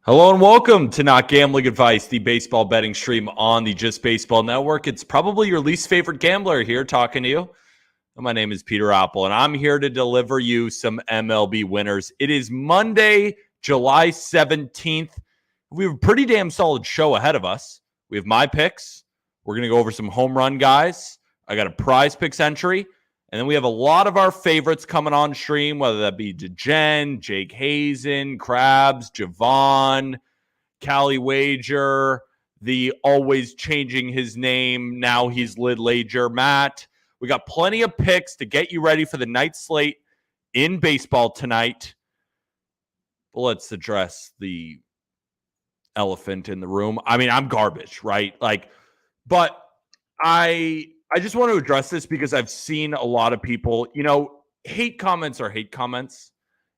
Hello and welcome to Not Gambling Advice, the baseball betting stream on the Just Baseball Network. It's probably your least favorite gambler here talking to you. My name is Peter Apple, and I'm here to deliver you some MLB winners. It is Monday, July 17th. We have a pretty damn solid show ahead of us. We have my picks. We're going to go over some home run guys. I got a prize picks entry. And then we have a lot of our favorites coming on stream, whether that be DeGen, Jake Hazen, Krabs, Javon, Cali Wager, the always changing his name. Now he's Lid Lager, Matt. We got plenty of picks to get you ready for the night slate in baseball tonight. But let's address the elephant in the room. I mean, I'm garbage, right? But I just want to address this because I've seen a lot of people, hate comments are hate comments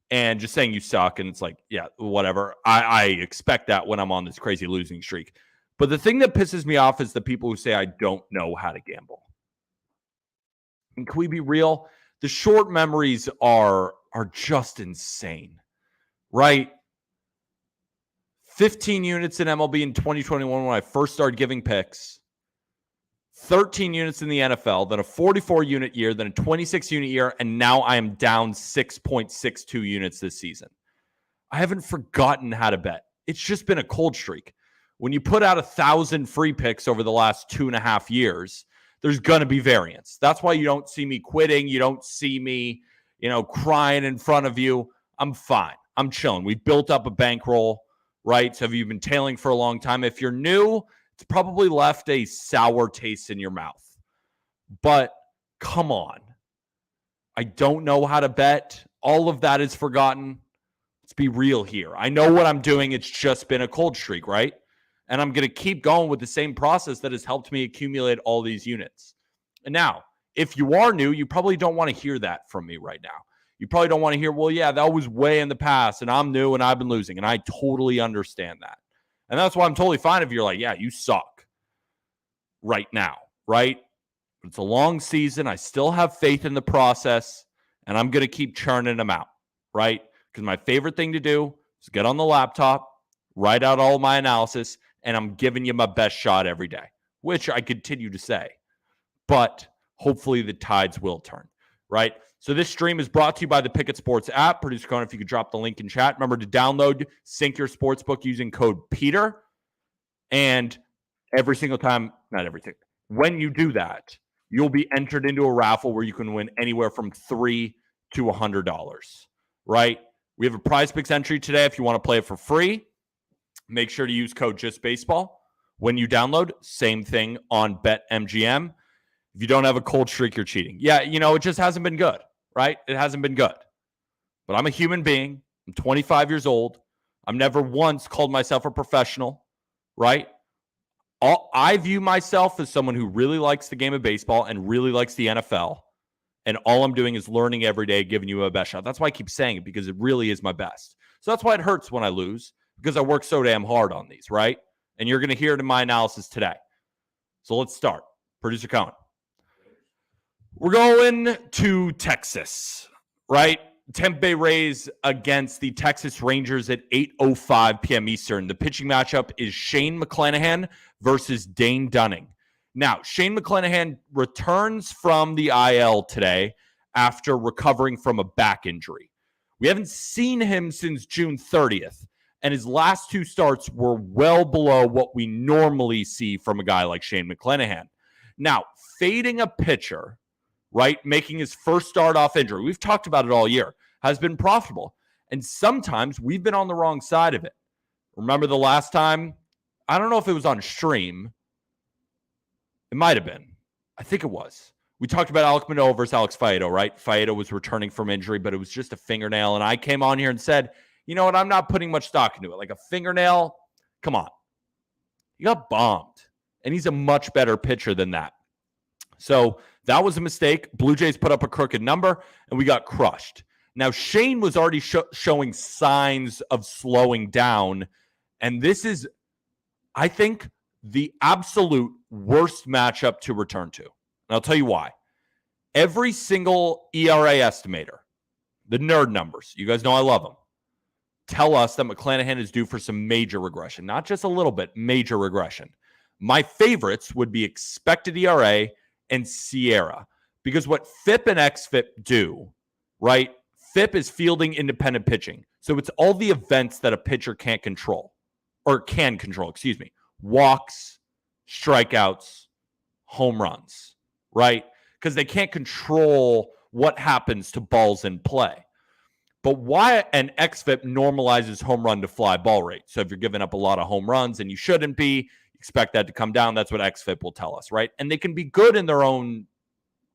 and just saying you suck. And it's like, yeah, whatever. I expect that when I'm on this crazy losing streak. But the thing that pisses me off is the people who say I don't know how to gamble. And can we be real? The short memories are just insane, right? 15 units in MLB in 2021 when I first started giving picks. 13 units in the NFL, then a 44-unit year, then a 26-unit year, and now I am down 6.62 units this season. I haven't forgotten how to bet. It's just been a cold streak. When you put out 1,000 free picks over the last 2.5 years, there's going to be variance. That's why you don't see me quitting. You don't see me, crying in front of you. I'm fine. I'm chilling. We've built up a bankroll, right? So have you been tailing for a long time? If you're new, it's probably left a sour taste in your mouth. But come on. I don't know how to bet. All of that is forgotten. Let's be real here. I know what I'm doing. It's just been a cold streak, right? And I'm going to keep going with the same process that has helped me accumulate all these units. And now, if you are new, you probably don't want to hear that from me right now. You probably don't want to hear, well, yeah, that was way in the past, and I'm new, and I've been losing. And I totally understand that. And that's why I'm totally fine if you're like, yeah, you suck right now, right? It's a long season. I still have faith in the process, and I'm going to keep churning them out, right? Because my favorite thing to do is get on the laptop, write out all my analysis, and I'm giving you my best shot every day, which I continue to say. But hopefully the tides will turn, right? So this stream is brought to you by the Pikkit Sports App. Producer Conan, if you could drop the link in chat. Remember to download, sync your sportsbook using code PETER. And every single time, not everything, when you do that, you'll be entered into a raffle where you can win anywhere from $3 to $100, right? We have a prize picks entry today. If you want to play it for free, make sure to use code JustBaseball. When you download, same thing on BetMGM. If you don't have a cold streak, you're cheating. Yeah, it just hasn't been good. Right? It hasn't been good. But I'm a human being. I'm 25 years old. I've never once called myself a professional, right? I view myself as someone who really likes the game of baseball and really likes the NFL. And all I'm doing is learning every day, giving you a best shot. That's why I keep saying it, because it really is my best. So that's why it hurts when I lose, because I work so damn hard on these, right? And you're going to hear it in my analysis today. So let's start. Producer Cohen. We're going to Texas, right? Tampa Bay Rays against the Texas Rangers at 8:05 p.m. Eastern. The pitching matchup is Shane McClanahan versus Dane Dunning. Now, Shane McClanahan returns from the IL today after recovering from a back injury. We haven't seen him since June 30th, and his last two starts were well below what we normally see from a guy like Shane McClanahan. Now, fading a pitcher, right, making his first start off injury, we've talked about it all year, has been profitable. And sometimes we've been on the wrong side of it. Remember the last time? I don't know if it was on stream. It might have been. I think it was. We talked about Alec Manoah versus Alex Faedo, right? Faedo was returning from injury, but it was just a fingernail. And I came on here and said, you know what? I'm not putting much stock into it. Like a fingernail, come on. He got bombed. And he's a much better pitcher than that. So that was a mistake. Blue Jays put up a crooked number, and we got crushed. Now, Shane was already showing signs of slowing down, and this is, I think, the absolute worst matchup to return to. And I'll tell you why. Every single ERA estimator, the nerd numbers, you guys know I love them, tell us that McClanahan is due for some major regression, not just a little bit, major regression. My favorites would be expected ERA and Sierra, because what FIP and XFIP do, right? FIP is fielding independent pitching. So it's all the events that a pitcher can't control, or can control, walks, strikeouts, home runs, right? Because they can't control what happens to balls in play. But why an XFIP normalizes home run to fly ball rate. So if you're giving up a lot of home runs and you shouldn't be, expect that to come down. That's what XFIP will tell us, right? And they can be good in their own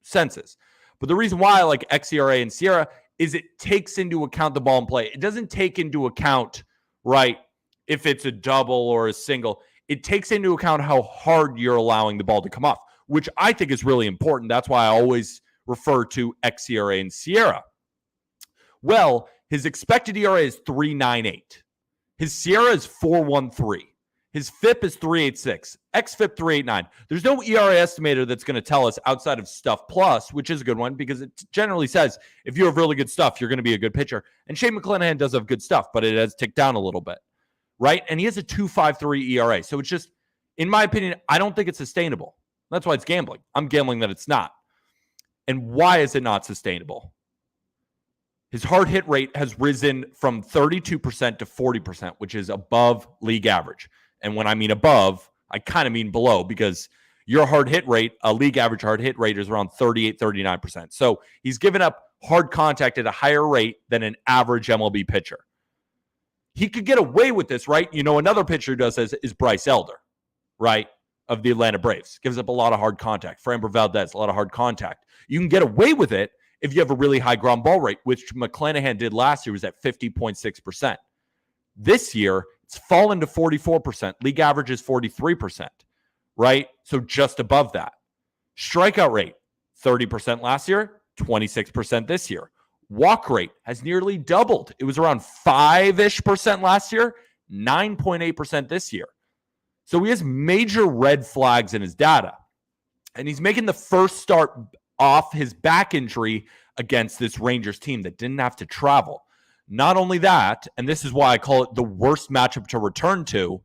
senses. But the reason why I like xERA and Sierra is it takes into account the ball in play. It doesn't take into account, right, if it's a double or a single. It takes into account how hard you're allowing the ball to come off, which I think is really important. That's why I always refer to xERA and Sierra. Well, his expected ERA is 3.98. His Sierra is 4.13. His FIP is 3.86. XFIP 3.89. There's no ERA estimator that's going to tell us outside of Stuff Plus, which is a good one because it generally says if you have really good stuff, you're going to be a good pitcher. And Shane McClanahan does have good stuff, but it has ticked down a little bit, right? And he has a 2.53 ERA. So it's just, in my opinion, I don't think it's sustainable. That's why it's gambling. I'm gambling that it's not. And why is it not sustainable? His hard hit rate has risen from 32% to 40%, which is above league average. And when I mean above, I kind of mean below, because your hard hit rate, a league average hard hit rate, is around 38, 39%. So he's given up hard contact at a higher rate than an average MLB pitcher. He could get away with this, right? You know, another pitcher who does this is Bryce Elder, right, of the Atlanta Braves. Gives up a lot of hard contact. Framber Valdez, a lot of hard contact. You can get away with it if you have a really high ground ball rate, which McClanahan did last year, was at 50.6%. This year, it's fallen to 44%. League average is 43%, right? So just above that. Strikeout rate, 30% last year, 26% this year. Walk rate has nearly doubled. It was around 5-ish% last year, 9.8% this year. So he has major red flags in his data. And he's making the first start off his back injury against this Rangers team that didn't have to travel. Not only that, and this is why I call it the worst matchup to return to,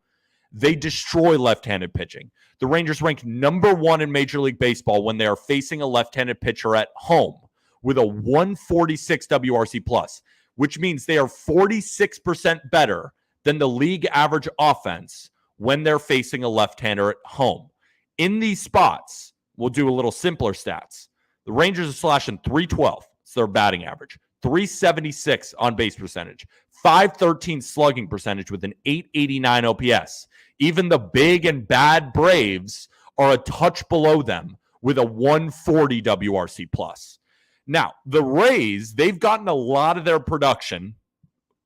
they destroy left-handed pitching. The Rangers rank number 1 in Major League Baseball when they are facing a left-handed pitcher at home with a 146 WRC plus, which means they are 46% better than the league average offense when they're facing a left-hander at home. In these spots, we'll do a little simpler stats. The Rangers are slashing 312. It's their batting average. 376 on base percentage, 513 slugging percentage with an 889 OPS. Even the big and bad Braves are a touch below them with a 140 WRC plus. Now, the Rays, they've gotten a lot of their production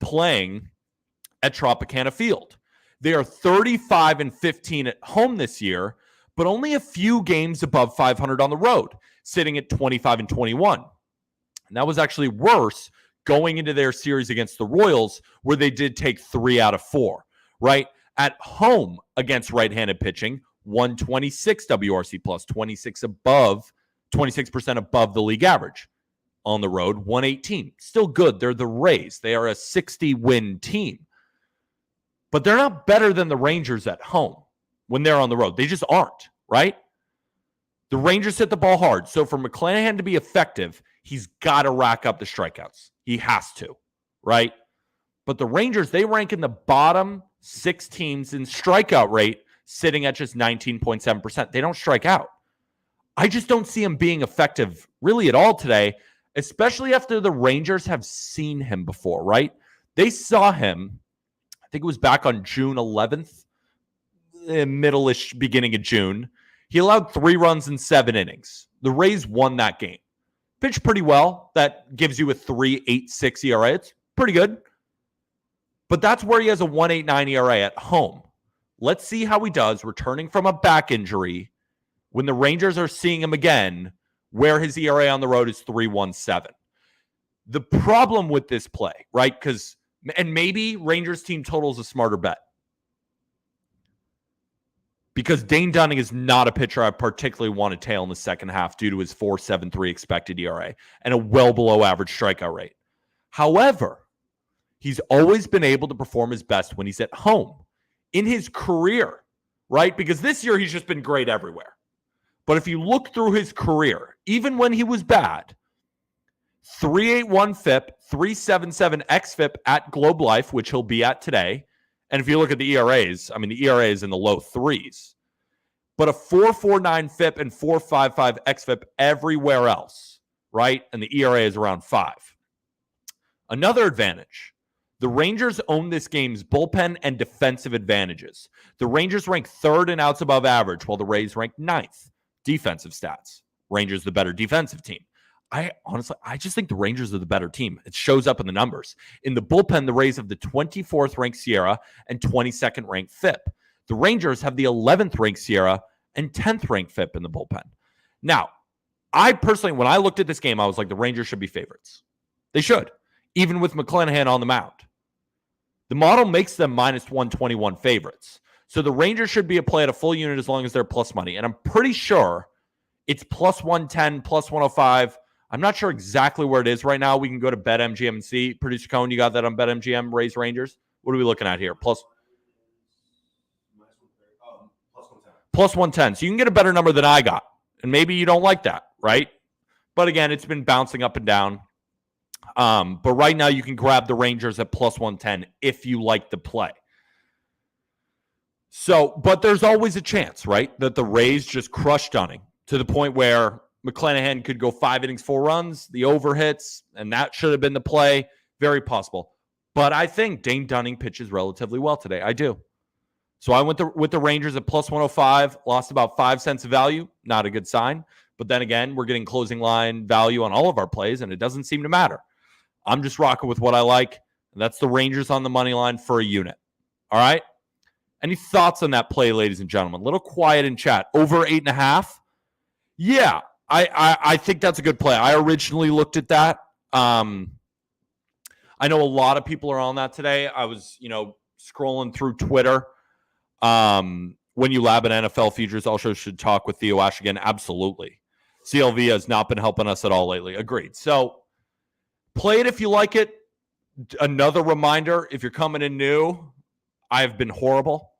playing at Tropicana Field. They are 35-15 at home this year, but only a few games above 500 on the road, sitting at 25-21. And that was actually worse going into their series against the Royals, where they did take 3 out of 4, right? At home against right-handed pitching, 126 WRC plus, 26% above the league average. On the road, 118. Still good. They're the Rays. They are a 60-win team. But they're not better than the Rangers at home when they're on the road. They just aren't, right? The Rangers hit the ball hard. So for McClanahan to be effective, he's got to rack up the strikeouts. He has to, right? But the Rangers, they rank in the bottom 6 teams in strikeout rate, sitting at just 19.7%. They don't strike out. I just don't see him being effective really at all today, especially after the Rangers have seen him before, right? They saw him, I think it was back on June 11th, middle-ish beginning of June. He allowed 3 runs in 7 innings. The Rays won that game. Pitched pretty well. That gives you a 3.86 ERA. It's pretty good. But that's where he has a 1.89 ERA at home. Let's see how he does returning from a back injury when the Rangers are seeing him again, where his ERA on the road is 3.17. The problem with this play, right? And maybe Rangers team total is a smarter bet, because Dane Dunning is not a pitcher I particularly want to tail in the second half due to his 4.73 expected ERA and a well below average strikeout rate. However, he's always been able to perform his best when he's at home in his career, right? Because this year he's just been great everywhere. But if you look through his career, even when he was bad, 3.81 FIP, 3.77 xFIP at Globe Life, which he'll be at today. And if you look at the ERAs, I mean, the ERA is in the low threes. But a 4.49 FIP and 4.55 xFIP everywhere else, right? And the ERA is around 5. Another advantage, the Rangers own this game's bullpen and defensive advantages. The Rangers rank 3rd in outs above average, while the Rays rank 9th. Defensive stats. Rangers the better defensive team. I just think the Rangers are the better team. It shows up in the numbers. In the bullpen, the Rays have the 24th ranked Sierra and 22nd ranked FIP. The Rangers have the 11th ranked Sierra and 10th ranked FIP in the bullpen. Now, I personally, when I looked at this game, I was like, the Rangers should be favorites. They should, even with McClanahan on the mound. The model makes them minus 121 favorites. So the Rangers should be a play at a full unit as long as they're plus money. And I'm pretty sure it's plus 110, plus 105. I'm not sure exactly where it is right now. We can go to BetMGM and see. Producer Cohen, you got that on BetMGM, Rays Rangers? What are we looking at here? Plus 110. So you can get a better number than I got. And maybe you don't like that, right? But again, it's been bouncing up and down. But right now you can grab the Rangers at plus 110 if you like the play. So, but there's always a chance, right, that the Rays just crush Dunning to the point where McClanahan could go 5 innings, 4 runs, the over hits, and that should have been the play. Very possible. But I think Dane Dunning pitches relatively well today. I do. So I went with the Rangers at plus 105, lost about 5 cents of value. Not a good sign. But then again, we're getting closing line value on all of our plays, and it doesn't seem to matter. I'm just rocking with what I like, and that's the Rangers on the money line for a unit. All right? Any thoughts on that play, ladies and gentlemen? A little quiet in chat. Over 8.5? Yeah, I think that's a good play. I originally looked at that. I know a lot of people are on that today. I was, scrolling through Twitter. When you lab at NFL Futures, also should talk with Theo Ash again. Absolutely. CLV has not been helping us at all lately. Agreed. So play it if you like it. Another reminder, if you're coming in new, I have been horrible.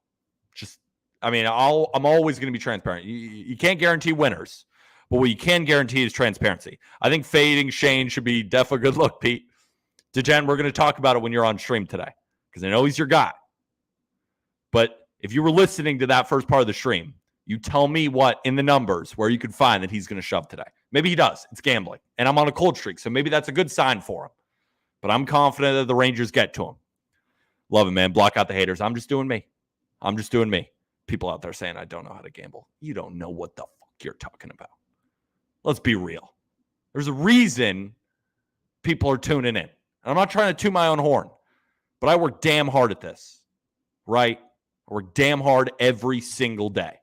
I'm always going to be transparent. You can't guarantee winners, but what you can guarantee is transparency. I think fading Shane should be definitely a good look, Pete. DeGen, we're going to talk about it when you're on stream today because I know he's your guy. But if you were listening to that first part of the stream, you tell me what in the numbers where you could find that he's going to shove today. Maybe he does. It's gambling. And I'm on a cold streak, so maybe that's a good sign for him. But I'm confident that the Rangers get to him. Love it, man. Block out the haters. I'm just doing me. People out there saying I don't know how to gamble. You don't know what the fuck you're talking about. Let's be real. There's a reason people are tuning in. And I'm not trying to toot my own horn, but I work damn hard at this, right? I work damn hard every single day.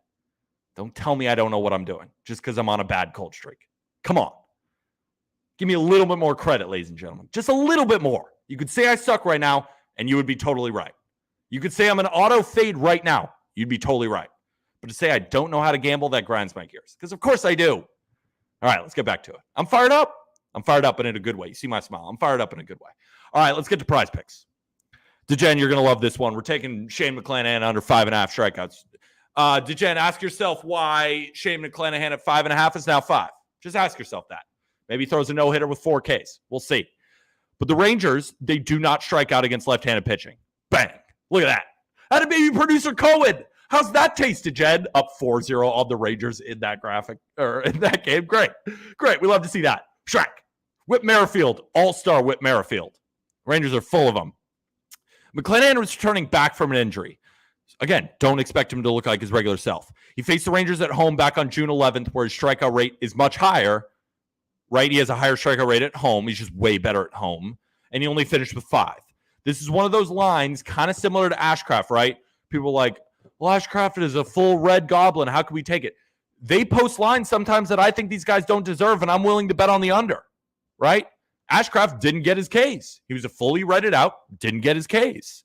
Don't tell me I don't know what I'm doing just because I'm on a bad cold streak. Come on. Give me a little bit more credit, ladies and gentlemen. Just a little bit more. You could say I suck right now, and you would be totally right. You could say I'm an auto fade right now. You'd be totally right. But to say I don't know how to gamble, that grinds my gears. Because of course I do. All right, let's get back to it. I'm fired up. I'm fired up and in a good way. You see my smile. I'm fired up in a good way. All right, let's get to prize picks. DeGen, you're going to love this one. We're taking Shane McClanahan under 5.5 strikeouts. DeGen, ask yourself why Shane McClanahan at 5.5 is now 5. Just ask yourself that. Maybe he throws a no-hitter with 4 Ks. We'll see. But the Rangers, they do not strike out against left-handed pitching. Bang. Look at that. How did baby producer Cohen? How's that tasted, Jed? Up 4-0 on the Rangers in that graphic or in that game. Great. We love to see that. Shrek. Whit Merrifield. All-star Whit Merrifield. Rangers are full of them. McClanahan was returning back from an injury. Again, don't expect him to look like his regular self. He faced the Rangers at home back on June 11th, where his strikeout rate is much higher. Right? He has a higher strikeout rate at home. He's just way better at home. And he only finished with 5. This is one of those lines kind of similar to Ashcraft, right? People are like, well, Ashcraft is a full red goblin. How can we take it? They post lines sometimes that I think these guys don't deserve, and I'm willing to bet on the under, right? Ashcraft didn't get his Ks. He was a fully redded out, didn't get his Ks.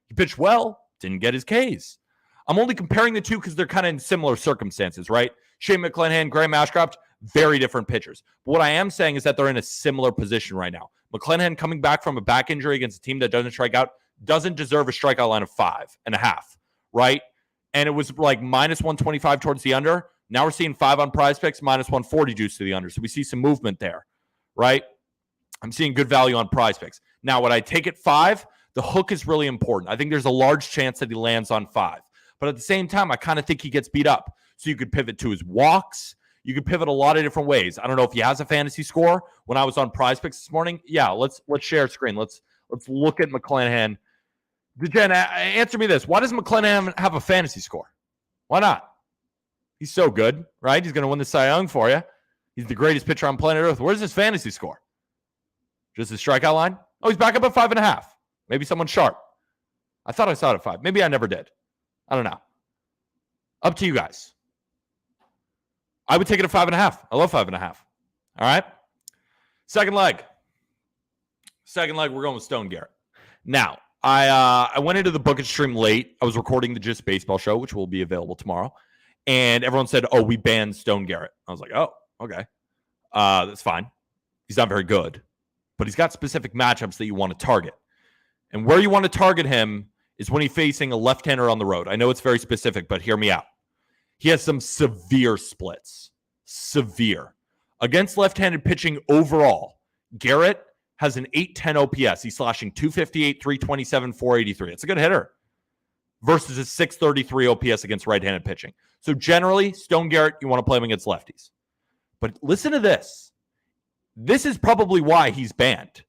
He pitched well, didn't get his Ks. I'm only comparing the two because they're kind of in similar circumstances, right? Shane McClanahan, Graham Ashcraft, Very different pitchers. But what I am saying is that they're in a similar position right now. McClanahan coming back from a back injury against a team that doesn't strike out doesn't deserve a strikeout line of 5.5, right? And it was like minus 125 towards the under. Now we're seeing 5 on Prize Picks, minus 140 juice to the under. So we see some movement there, right? I'm seeing good value on Prize Picks. Now, would I take it 5? The hook is really important. I think there's a large chance that he lands on 5. But at the same time, I kind of think he gets beat up. So you could pivot to his walks. You could pivot a lot of different ways. I don't know if he has a fantasy score. When I was on Prize Picks this morning, yeah, let's share screen. Let's look at McClanahan. Jen, answer me this. Why does McClanahan have a fantasy score? Why not? He's so good, right? He's going to win the Cy Young for you. He's the greatest pitcher on planet Earth. Where's his fantasy score? Just his strikeout line? Oh, he's back up at 5.5. Maybe someone's sharp. I thought I saw it at 5. Maybe I never did. I don't know. Up to you guys. I would take it at 5.5. I love 5.5. All right. Second leg, we're going with Stone Garrett. Now, I went into the Book It stream late. I was recording the Just Baseball show, which will be available tomorrow. And everyone said, oh, we banned Stone Garrett. I was like, oh, okay. That's fine. He's not very good. But he's got specific matchups that you want to target. And where you want to target him is when he's facing a left-hander on the road. I know it's very specific, but hear me out. He has some severe splits. Severe. Against left-handed pitching overall, Garrett has an 810 OPS. He's slashing 258, 327, 483. It's a good hitter. Versus a 633 OPS against right-handed pitching. So generally, Stone Garrett, you want to play him against lefties. But listen to this. This is probably why he's banned.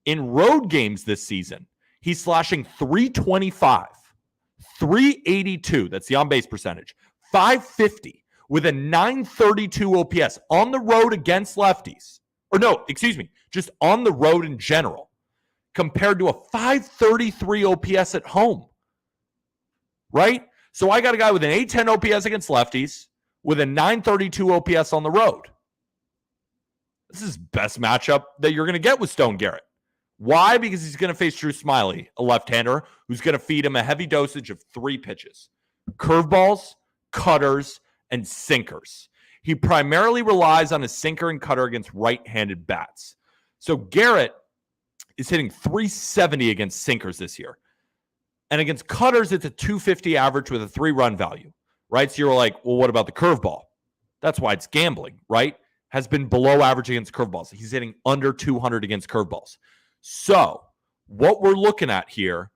In road games this season, he's slashing 325, 382. That's the on-base percentage. 550 with a 932 OPS on the road against lefties. Or no, excuse me, just on the road in general, compared to a 533 OPS at home. Right? So I got a guy with an 810 OPS against lefties with a 932 OPS on the road. This is best matchup that you're going to get with Stone Garrett. Why? Because he's going to face Drew Smyly, a left-hander, who's going to feed him a heavy dosage of 3 pitches. Curveballs, cutters, and sinkers. He primarily relies on his sinker and cutter against right-handed bats. So Garrett is hitting 370 against sinkers this year. And against cutters, it's a 250 average with a 3-run value, right? So you're like, well, what about the curveball? That's why it's gambling, right? Has been below average against curveballs. He's hitting under 200 against curveballs. So what we're looking at here,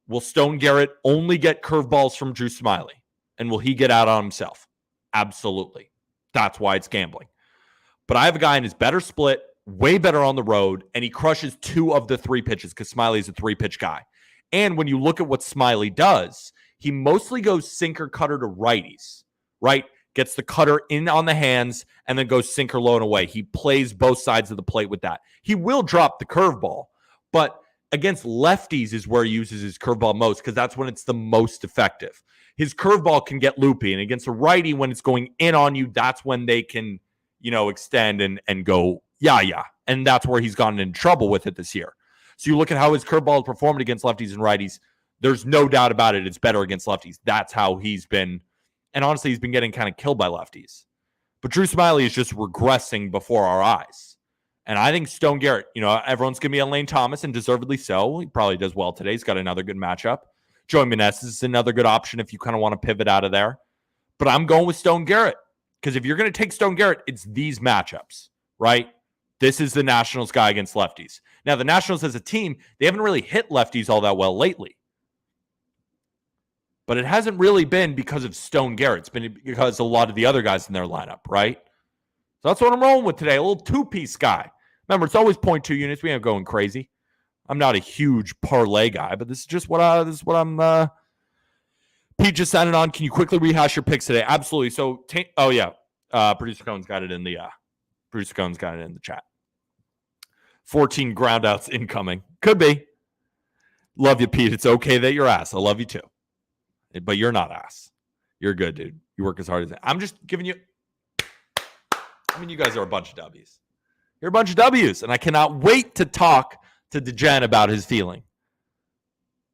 will Stone Garrett only get curveballs from Drew Smyly? And will he get out on himself? Absolutely. That's why it's gambling. But I have a guy in his better split, way better on the road, and he crushes 2 of the 3 pitches because Smyly is a 3-pitch guy. And when you look at what Smyly does, he mostly goes sinker cutter to righties, right? Gets the cutter in on the hands and then goes sinker low and away. He plays both sides of the plate with that. He will drop the curveball, but against lefties is where he uses his curveball most because that's when it's the most effective. His curveball can get loopy, and against a righty, when it's going in on you, that's when they can, extend and go, yeah. And that's where he's gotten in trouble with it this year. So you look at how his curveball has performed against lefties and righties. There's no doubt about it. It's better against lefties. That's how he's been. And honestly, he's been getting kind of killed by lefties. But Drew Smyly is just regressing before our eyes. And I think Stone Garrett, everyone's going to be on Lane Thomas, and deservedly so. He probably does well today. He's got another good matchup. Joey Meneses is another good option if you kind of want to pivot out of there. But I'm going with Stone Garrett. Because if you're going to take Stone Garrett, it's these matchups, right? This is the Nationals guy against lefties. Now, the Nationals as a team, they haven't really hit lefties all that well lately. But it hasn't really been because of Stone Garrett. It's been because a lot of the other guys in their lineup, right? So that's what I'm rolling with today, a little 2-piece guy. Remember, it's always 0.2 units. We ain't going crazy. I'm not a huge parlay guy, but this is just what I'm Pete just signed it on. Can you quickly rehash your picks today? Absolutely. So, Producer Cohen's got it in the chat. 14 groundouts incoming. Could be. Love you, Pete. It's okay that you're ass. I love you too. But you're not ass. You're good, dude. You work as hard as that. I'm just giving you. You guys are a bunch of W's. You're a bunch of W's, and I cannot wait to talk to DeGen about his feeling.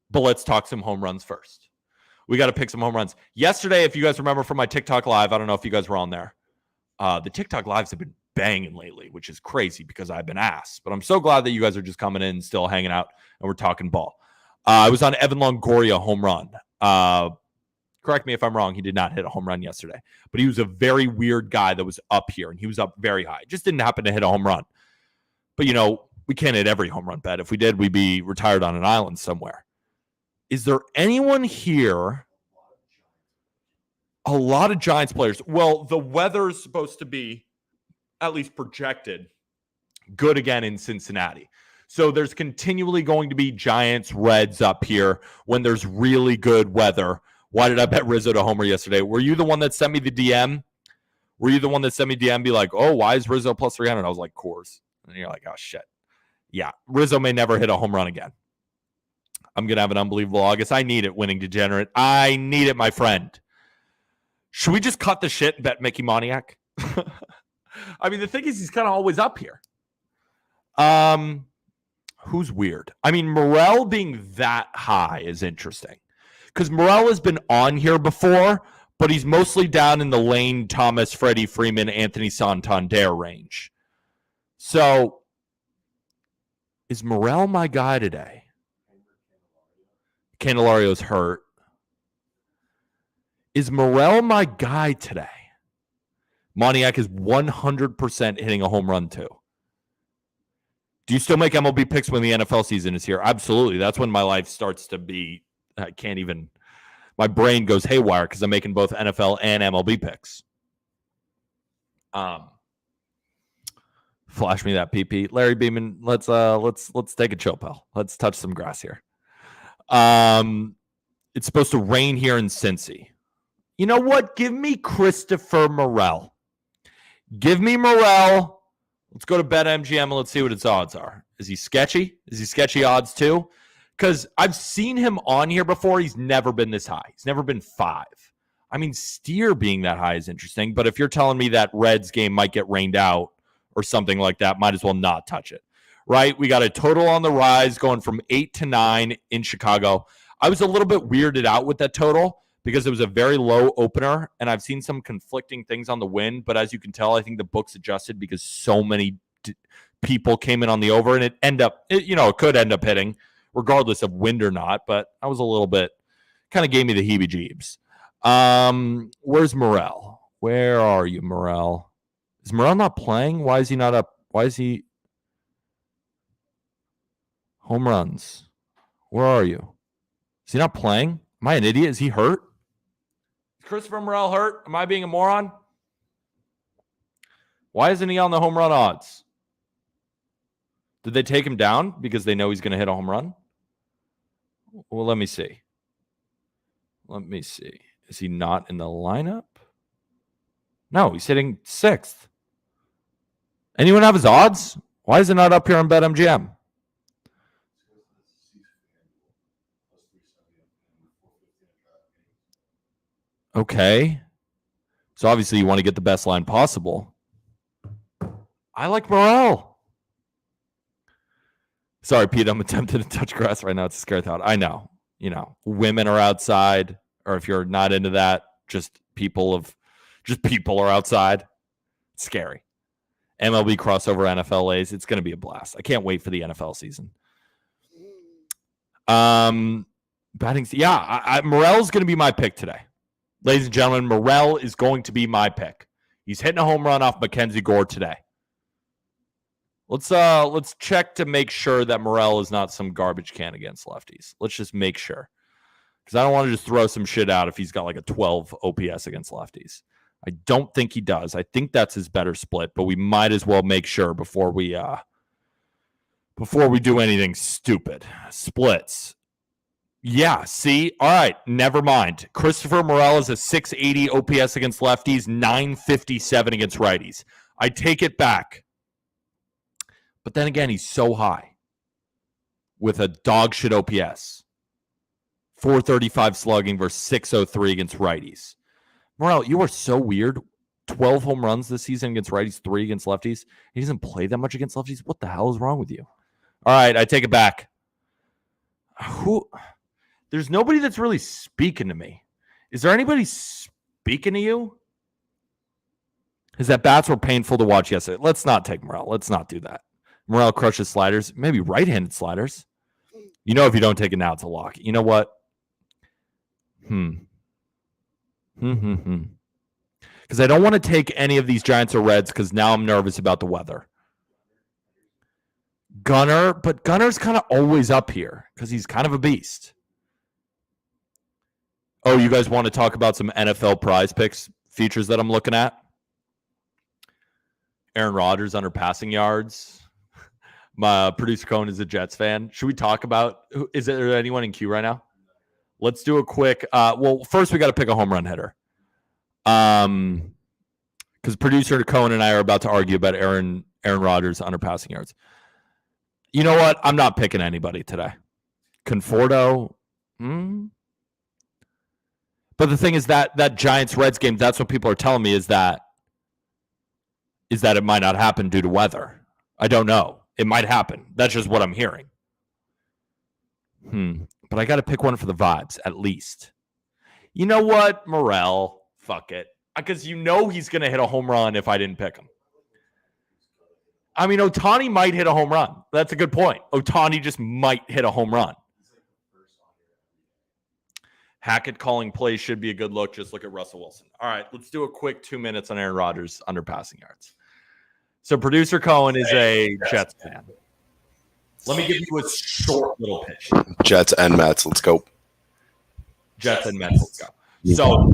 But let's talk some home runs first. We got to pick some home runs. Yesterday, if you guys remember from my TikTok live, I don't know if you guys were on there. The TikTok lives have been banging lately, which is crazy because I've been asked. But I'm so glad that you guys are just coming in, still hanging out, and we're talking ball. I was on Evan Longoria home run. Correct me if I'm wrong. He did not hit a home run yesterday, but he was a very weird guy that was up here, and he was up very high. Just didn't happen to hit a home run. But, we can't hit every home run bet. If we did, we'd be retired on an island somewhere. Is there anyone here? A lot of Giants players. Well, the weather's supposed to be, at least projected, good again in Cincinnati. So there's continually going to be Giants, Reds up here when there's really good weather. Why did I bet Rizzo to homer yesterday? Were you the one that sent me the DM? Were you the one that sent me DM be like, oh, why is Rizzo plus 300? I was like, Coors. And you're like, oh, shit. Yeah, Rizzo may never hit a home run again. I'm going to have an unbelievable August. I need it, winning degenerate. I need it, my friend. Should we just cut the shit and bet Mickey Moniak? I mean, the thing is, he's kind of always up here. Who's weird? I mean, Morel being that high is interesting. Because Morel has been on here before, but he's mostly down in the Lane Thomas, Freddie Freeman, Anthony Santander range. So, is Morel my guy today? Candelario's hurt. Is Morel my guy today? Moniak is 100% hitting a home run too. Do you still make MLB picks when the NFL season is here? Absolutely. That's when my life starts to be, I can't even, my brain goes haywire because I'm making both NFL and MLB picks. Flash me that PP. Larry Beeman, let's take a chill, pal. Let's touch some grass here. It's supposed to rain here in Cincy. You know what? Give me Christopher Morel. Give me Morel. Let's go to BetMGM and let's see what its odds are. Is he sketchy? Is he sketchy odds too? Because I've seen him on here before. He's never been this high. He's never been 5. I mean, Steer being that high is interesting, but if you're telling me that Reds game might get rained out or something like that, might as well not touch it, right? We got a total on the rise going from 8 to 9 in Chicago. I was a little bit weirded out with that total because it was a very low opener, and I've seen some conflicting things on the win, but as you can tell, I think the books adjusted because so many people came in on the over, and it could end up hitting regardless of wind or not, but I was a little bit, kind of gave me the heebie-jeebs. Where's Morel? Where are you, Morel? Is Morel not playing? Why is he not up? Why is he? Home runs. Where are you? Is he not playing? Am I an idiot? Is he hurt? Is Christopher Morel hurt? Am I being a moron? Why isn't he on the home run odds? Did they take him down because they know he's going to hit a home run? Well, let me see. Is he not in the lineup? No, he's hitting 6th. Anyone have his odds? Why is it not up here on BetMGM? Okay. So obviously you want to get the best line possible. I like Morel. Sorry, Pete, I'm attempting to touch grass right now. It's a scary thought. I know. Women are outside, or if you're not into that, just people are outside. It's scary. MLB crossover NFL A's. It's going to be a blast. I can't wait for the NFL season. Morel's going to be my pick today. Ladies and gentlemen, Morel is going to be my pick. He's hitting a home run off Mackenzie Gore today. Let's check to make sure that Morel is not some garbage can against lefties. Let's just make sure. Because I don't want to just throw some shit out if he's got like a 12 OPS against lefties. I don't think he does. I think that's his better split, but we might as well make sure before we do anything stupid. Splits. Yeah, see? All right, never mind. Christopher Morel is a 680 OPS against lefties, 957 against righties. I take it back. But then again, he's so high with a dog shit OPS. 435 slugging versus 603 against righties. Morel, you are so weird. 12 home runs this season against righties, 3 against lefties. He doesn't play that much against lefties. What the hell is wrong with you? All right, I take it back. There's nobody that's really speaking to me. Is there anybody speaking to you? His at-bats were painful to watch yesterday. Let's not take Morel. Let's not do that. Morel crushes sliders, maybe right-handed sliders. If you don't take it now, it's a lock. You know what? Because I don't want to take any of these Giants or Reds because now I'm nervous about the weather. But Gunner's kind of always up here because he's kind of a beast. Oh, you guys want to talk about some NFL prize picks features that I'm looking at? Aaron Rodgers under passing yards. My producer Cohen is a Jets fan. Should we talk about, is there anyone in queue right now? Let's do a quick, first we got to pick a home run hitter. Because producer Cohen and I are about to argue about Aaron Rodgers under passing yards. You know what? I'm not picking anybody today. Conforto. But the thing is that Giants-Reds game, that's what people are telling me is that it might not happen due to weather. I don't know. It might happen. That's just what I'm hearing. But I got to pick one for the vibes, at least. You know what? Morel. Fuck it. Because he's going to hit a home run if I didn't pick him. I mean, Ohtani might hit a home run. That's a good point. Ohtani just might hit a home run. Hackett calling plays should be a good look. Just look at Russell Wilson. All right, let's do a quick 2 minutes on Aaron Rodgers under passing yards. So producer Cohen is a Jets fan. Let me give you a short little pitch. Jets and Mets. Let's go. Jets and Mets. Let's go. So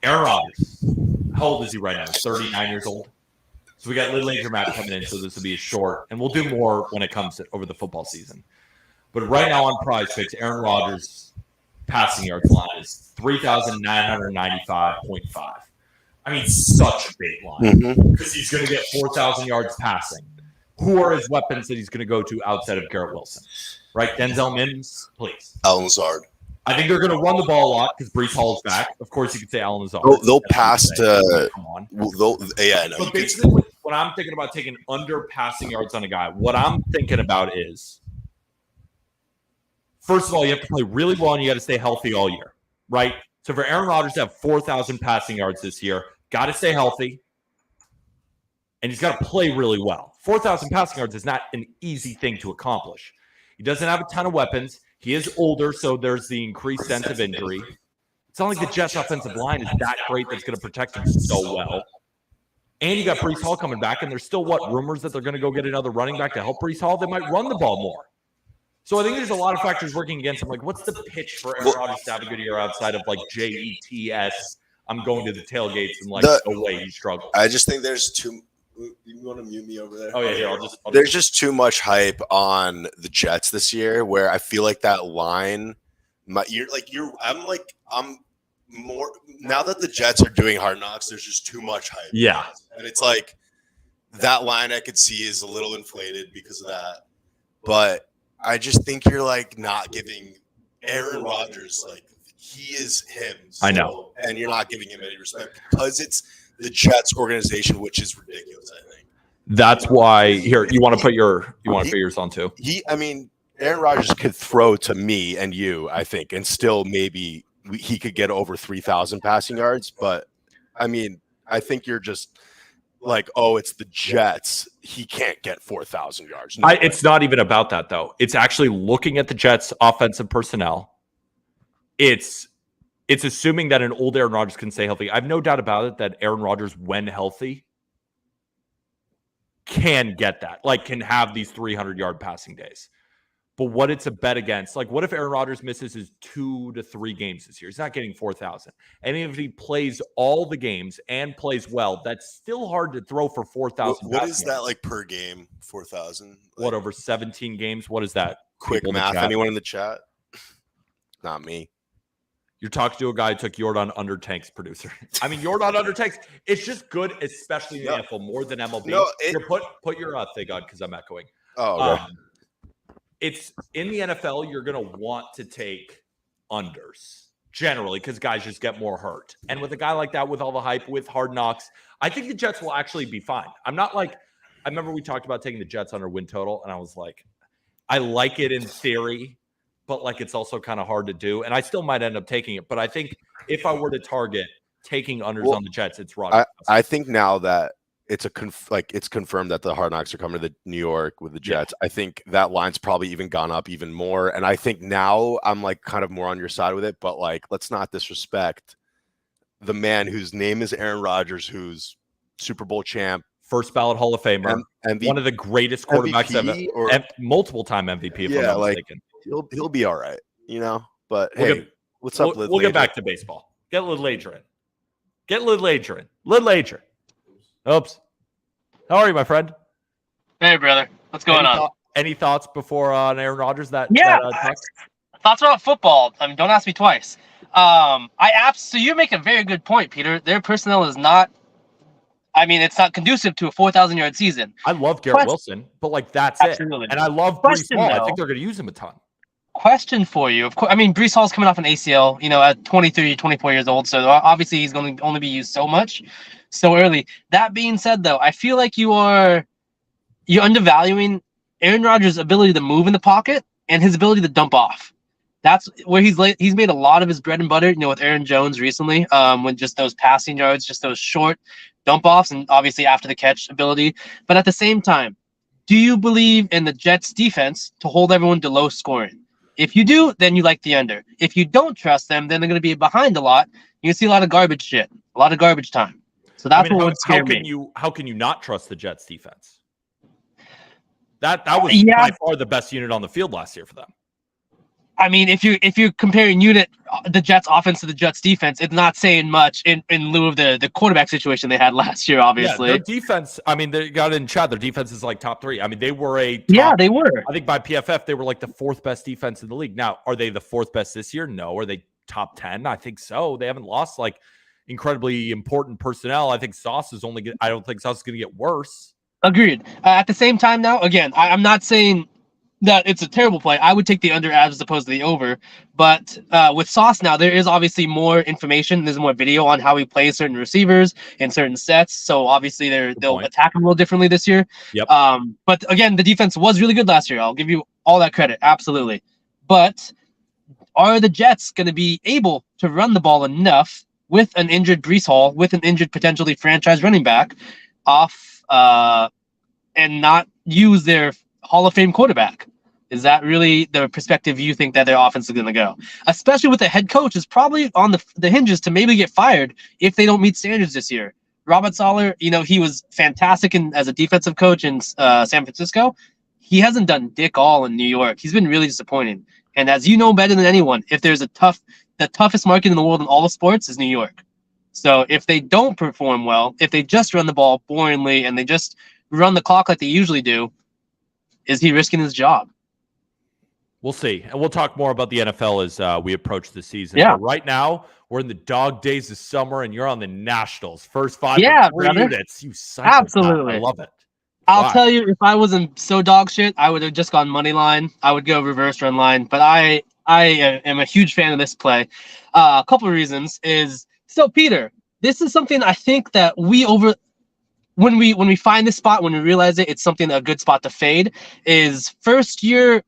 Aaron Rodgers, how old is he right now? 39 years old. So we got Little Angel Matt coming in, so this will be a short, and we'll do more when it comes to over the football season. But right now on Prize Picks, Aaron Rodgers' passing yards line is 3,995.5. I mean, such a big line because he's going to get 4,000 yards passing. Who are his weapons that he's going to go to outside of Garrett Wilson? Right? Denzel Mims, please. Alan Lazard. I think they're going to run the ball a lot because Breece Hall is back. Of course, you could say Alan Lazard. They'll pass to. Come on. But basically, when I'm thinking about taking under passing yards on a guy, what I'm thinking about is, first of all, you have to play really well and you got to stay healthy all year, right? So for Aaron Rodgers to have 4,000 passing yards this year, got to stay healthy, and he's got to play really well. 4,000 passing yards is not an easy thing to accomplish. He doesn't have a ton of weapons. He is older, so there's the increased sense of injury. It's not like the Jets' offensive line is that great that's going to protect him so well. And you got Breece Hall coming back, and there's still, rumors that they're going to go get another running back to help Breece Hall? They might run the ball more. So I think there's a lot of factors working against him. Like, what's the pitch for Aaron Rodgers to have a good year outside of, like, JETS, I'm going to the tailgates, and, like, no way he struggled? I just think there's too – you want to mute me over there? Oh, yeah, here. There's just too much hype on the Jets this year where I feel like that line – I'm more – now that the Jets are doing Hard Knocks, there's just too much hype. Yeah. And it's like that line I could see is a little inflated because of that. But – I just think you're like not giving Aaron Rodgers, like he is him. So, I know. And you're not giving him any respect because it's the Jets organization, which is ridiculous, I think. That's why here you want to put yours on too. Aaron Rodgers could throw to me and you, I think, and still maybe he could get over 3,000 passing yards. But I think you're just like, oh, it's the Jets. He can't get 4,000 yards. No it's not even about that, though. It's actually looking at the Jets' offensive personnel. It's assuming that an old Aaron Rodgers can stay healthy. I have no doubt about it that Aaron Rodgers, when healthy, can get that. Like, can have these 300-yard passing days. But what it's a bet against, like, what if Aaron Rodgers misses his 2 to 3 games this year? He's not getting 4,000. And if he plays all the games and plays well, that's still hard to throw for 4,000. What is that like per game? 4,000? What, over 17 games? What is that? Quick math. Anyone in the chat? Not me. You're talking to a guy who took Jordan under tanks, producer. Jordan under tanks. It's just good, especially in the NFL, more than MLB. No, put your thing on because I'm echoing. Oh, okay. It's in the NFL, you're going to want to take unders generally because guys just get more hurt. And with a guy like that, with all the hype, with Hard Knocks, I think the Jets will actually be fine. I'm not like, I remember we talked about taking the Jets under win total, and I was like, I like it in theory, but like it's also kind of hard to do. And I still might end up taking it. But I think if I were to target taking unders on the Jets, it's Rodgers. I think now that it's it's confirmed that the Hard Knocks are coming to New York with the Jets. I think that line's probably even gone up even more. And I think now I'm like kind of more on your side with it, but like, let's not disrespect the man whose name is Aaron Rodgers, who's Super Bowl champ, first ballot Hall of Famer, one of the greatest quarterbacks ever, multiple time MVP. If I'm not mistaken. He'll be all right, you know. But what's up? We'll get back to baseball. Get Lid Lager in. Get Lid Lager in. Lid Lager. Oops. How are you, my friend? Hey, brother. What's going on? Any thoughts before on Aaron Rodgers? Thoughts about football. I mean, don't ask me twice. So you make a very good point, Peter. Their personnel is not. I mean, it's not conducive to a 4,000-yard season. I love Garrett Wilson, but like that's absolutely. it. And I love Breece Hall. I think they're going to use him a ton. Question for you. Of course, I mean, Breece Hall's coming off an ACL, at 23, 24 years old. So obviously he's going to only be used so much, so early. That being said, though, I feel like you're undervaluing Aaron Rodgers' ability to move in the pocket and his ability to dump off. That's where he's made a lot of his bread and butter, with Aaron Jones recently, with just those passing yards, just those short dump offs, and obviously after the catch ability. But at the same time, do you believe in the Jets defense to hold everyone to low scoring? If you do, then you like the under. If you don't trust them, then they're going to be behind a lot. You can see a lot of garbage shit, a lot of garbage time. So that's what would scare me. How can you not trust the Jets defense? That was by far the best unit on the field last year for them. I mean, if you're comparing the Jets offense to the Jets defense, it's not saying much in lieu of the quarterback situation they had last year, obviously. Yeah, their defense, I mean, they got it in chat. Their defense is like top 3. I mean, they were they were. I think by PFF, they were like the 4th best defense in the league. Now, are they the 4th best this year? No. Are they top 10? I think so. They haven't lost like incredibly important personnel. I think I don't think Sauce is going to get worse. Agreed. At the same time now, again, I'm not saying that it's a terrible play. I would take the under as opposed to the over. But with Sauce now, there is obviously more information. There's more video on how he plays certain receivers in certain sets. So obviously they'll attack him a little differently this year. Yep. But again, the defense was really good last year. I'll give you all that credit. Absolutely. But are the Jets going to be able to run the ball enough with an injured Breece Hall, with an injured potentially franchise running back off and not use their Hall of Fame quarterback? Is that really the perspective you think that their offense is going to go? Especially with the head coach is probably on the hinges to maybe get fired if they don't meet standards this year. Robert Saleh, he was fantastic as a defensive coach in San Francisco. He hasn't done dick all in New York. He's been really disappointing. And as you know better than anyone, if there's the toughest market in the world in all of sports is New York. So if they don't perform well, if they just run the ball boringly and they just run the clock like they usually do, is he risking his job? We'll see. And we'll talk more about the NFL as we approach the season. Yeah. But right now, we're in the dog days of summer, and you're on the Nationals. First 5 units. You absolutely. I love it. I'll tell you, if I wasn't so dog shit, I would have just gone money line. I would go reverse run line. But I am a huge fan of this play. A couple of reasons is, so Peter, this is something I think that when we find this spot, when we realize it's something, a good spot to fade, is first year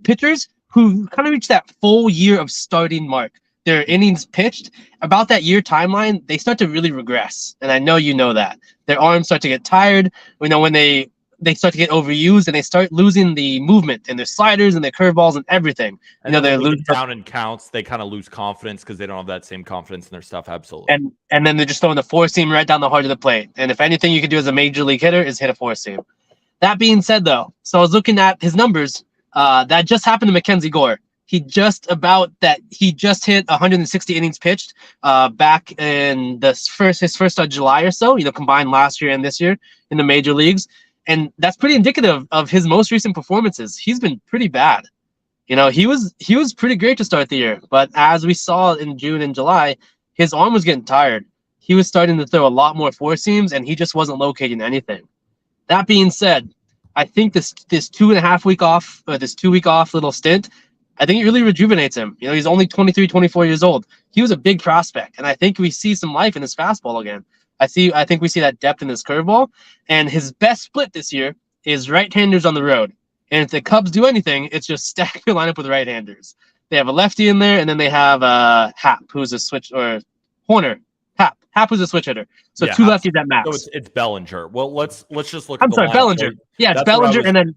pitchers who kind of reach that full year of starting mark. Their innings pitched, about that year timeline, they start to really regress. And I know you know that. Their arms start to get tired. When they start to get overused and they start losing the movement and their sliders and their curveballs and everything. And they're losing down in counts. They kind of lose confidence because they don't have that same confidence in their stuff. Absolutely. And then they're just throwing the four seam right down the heart of the plate. And if anything you can do as a major league hitter is hit a four seam. That being said, though, so I was looking at his numbers. That just happened to Mackenzie Gore. He just hit 160 innings pitched back in his first July or so, combined last year and this year in the major leagues. And that's pretty indicative of his most recent performances. He's been pretty bad. He was pretty great to start the year. But as we saw in June and July, his arm was getting tired. He was starting to throw a lot more four seams, and he just wasn't locating anything. That being said, I think this 2.5 week off, or this 2 week off little stint, I think it really rejuvenates him. He's only 23, 24 years old. He was a big prospect, and I think we see some life in his fastball again. I think we see that depth in his curveball, and his best split this year is right-handers on the road. And if the Cubs do anything, it's just stack your lineup with right-handers. They have a lefty in there, and then they have Happ, who's a switch, or Horner, Happ was a switch hitter. So Yeah, two lefties at max. So it's Bellinger. Well, let's just look. I'm at the sorry, lineup. Bellinger. Yeah, it's That's where I Bellinger, was- and then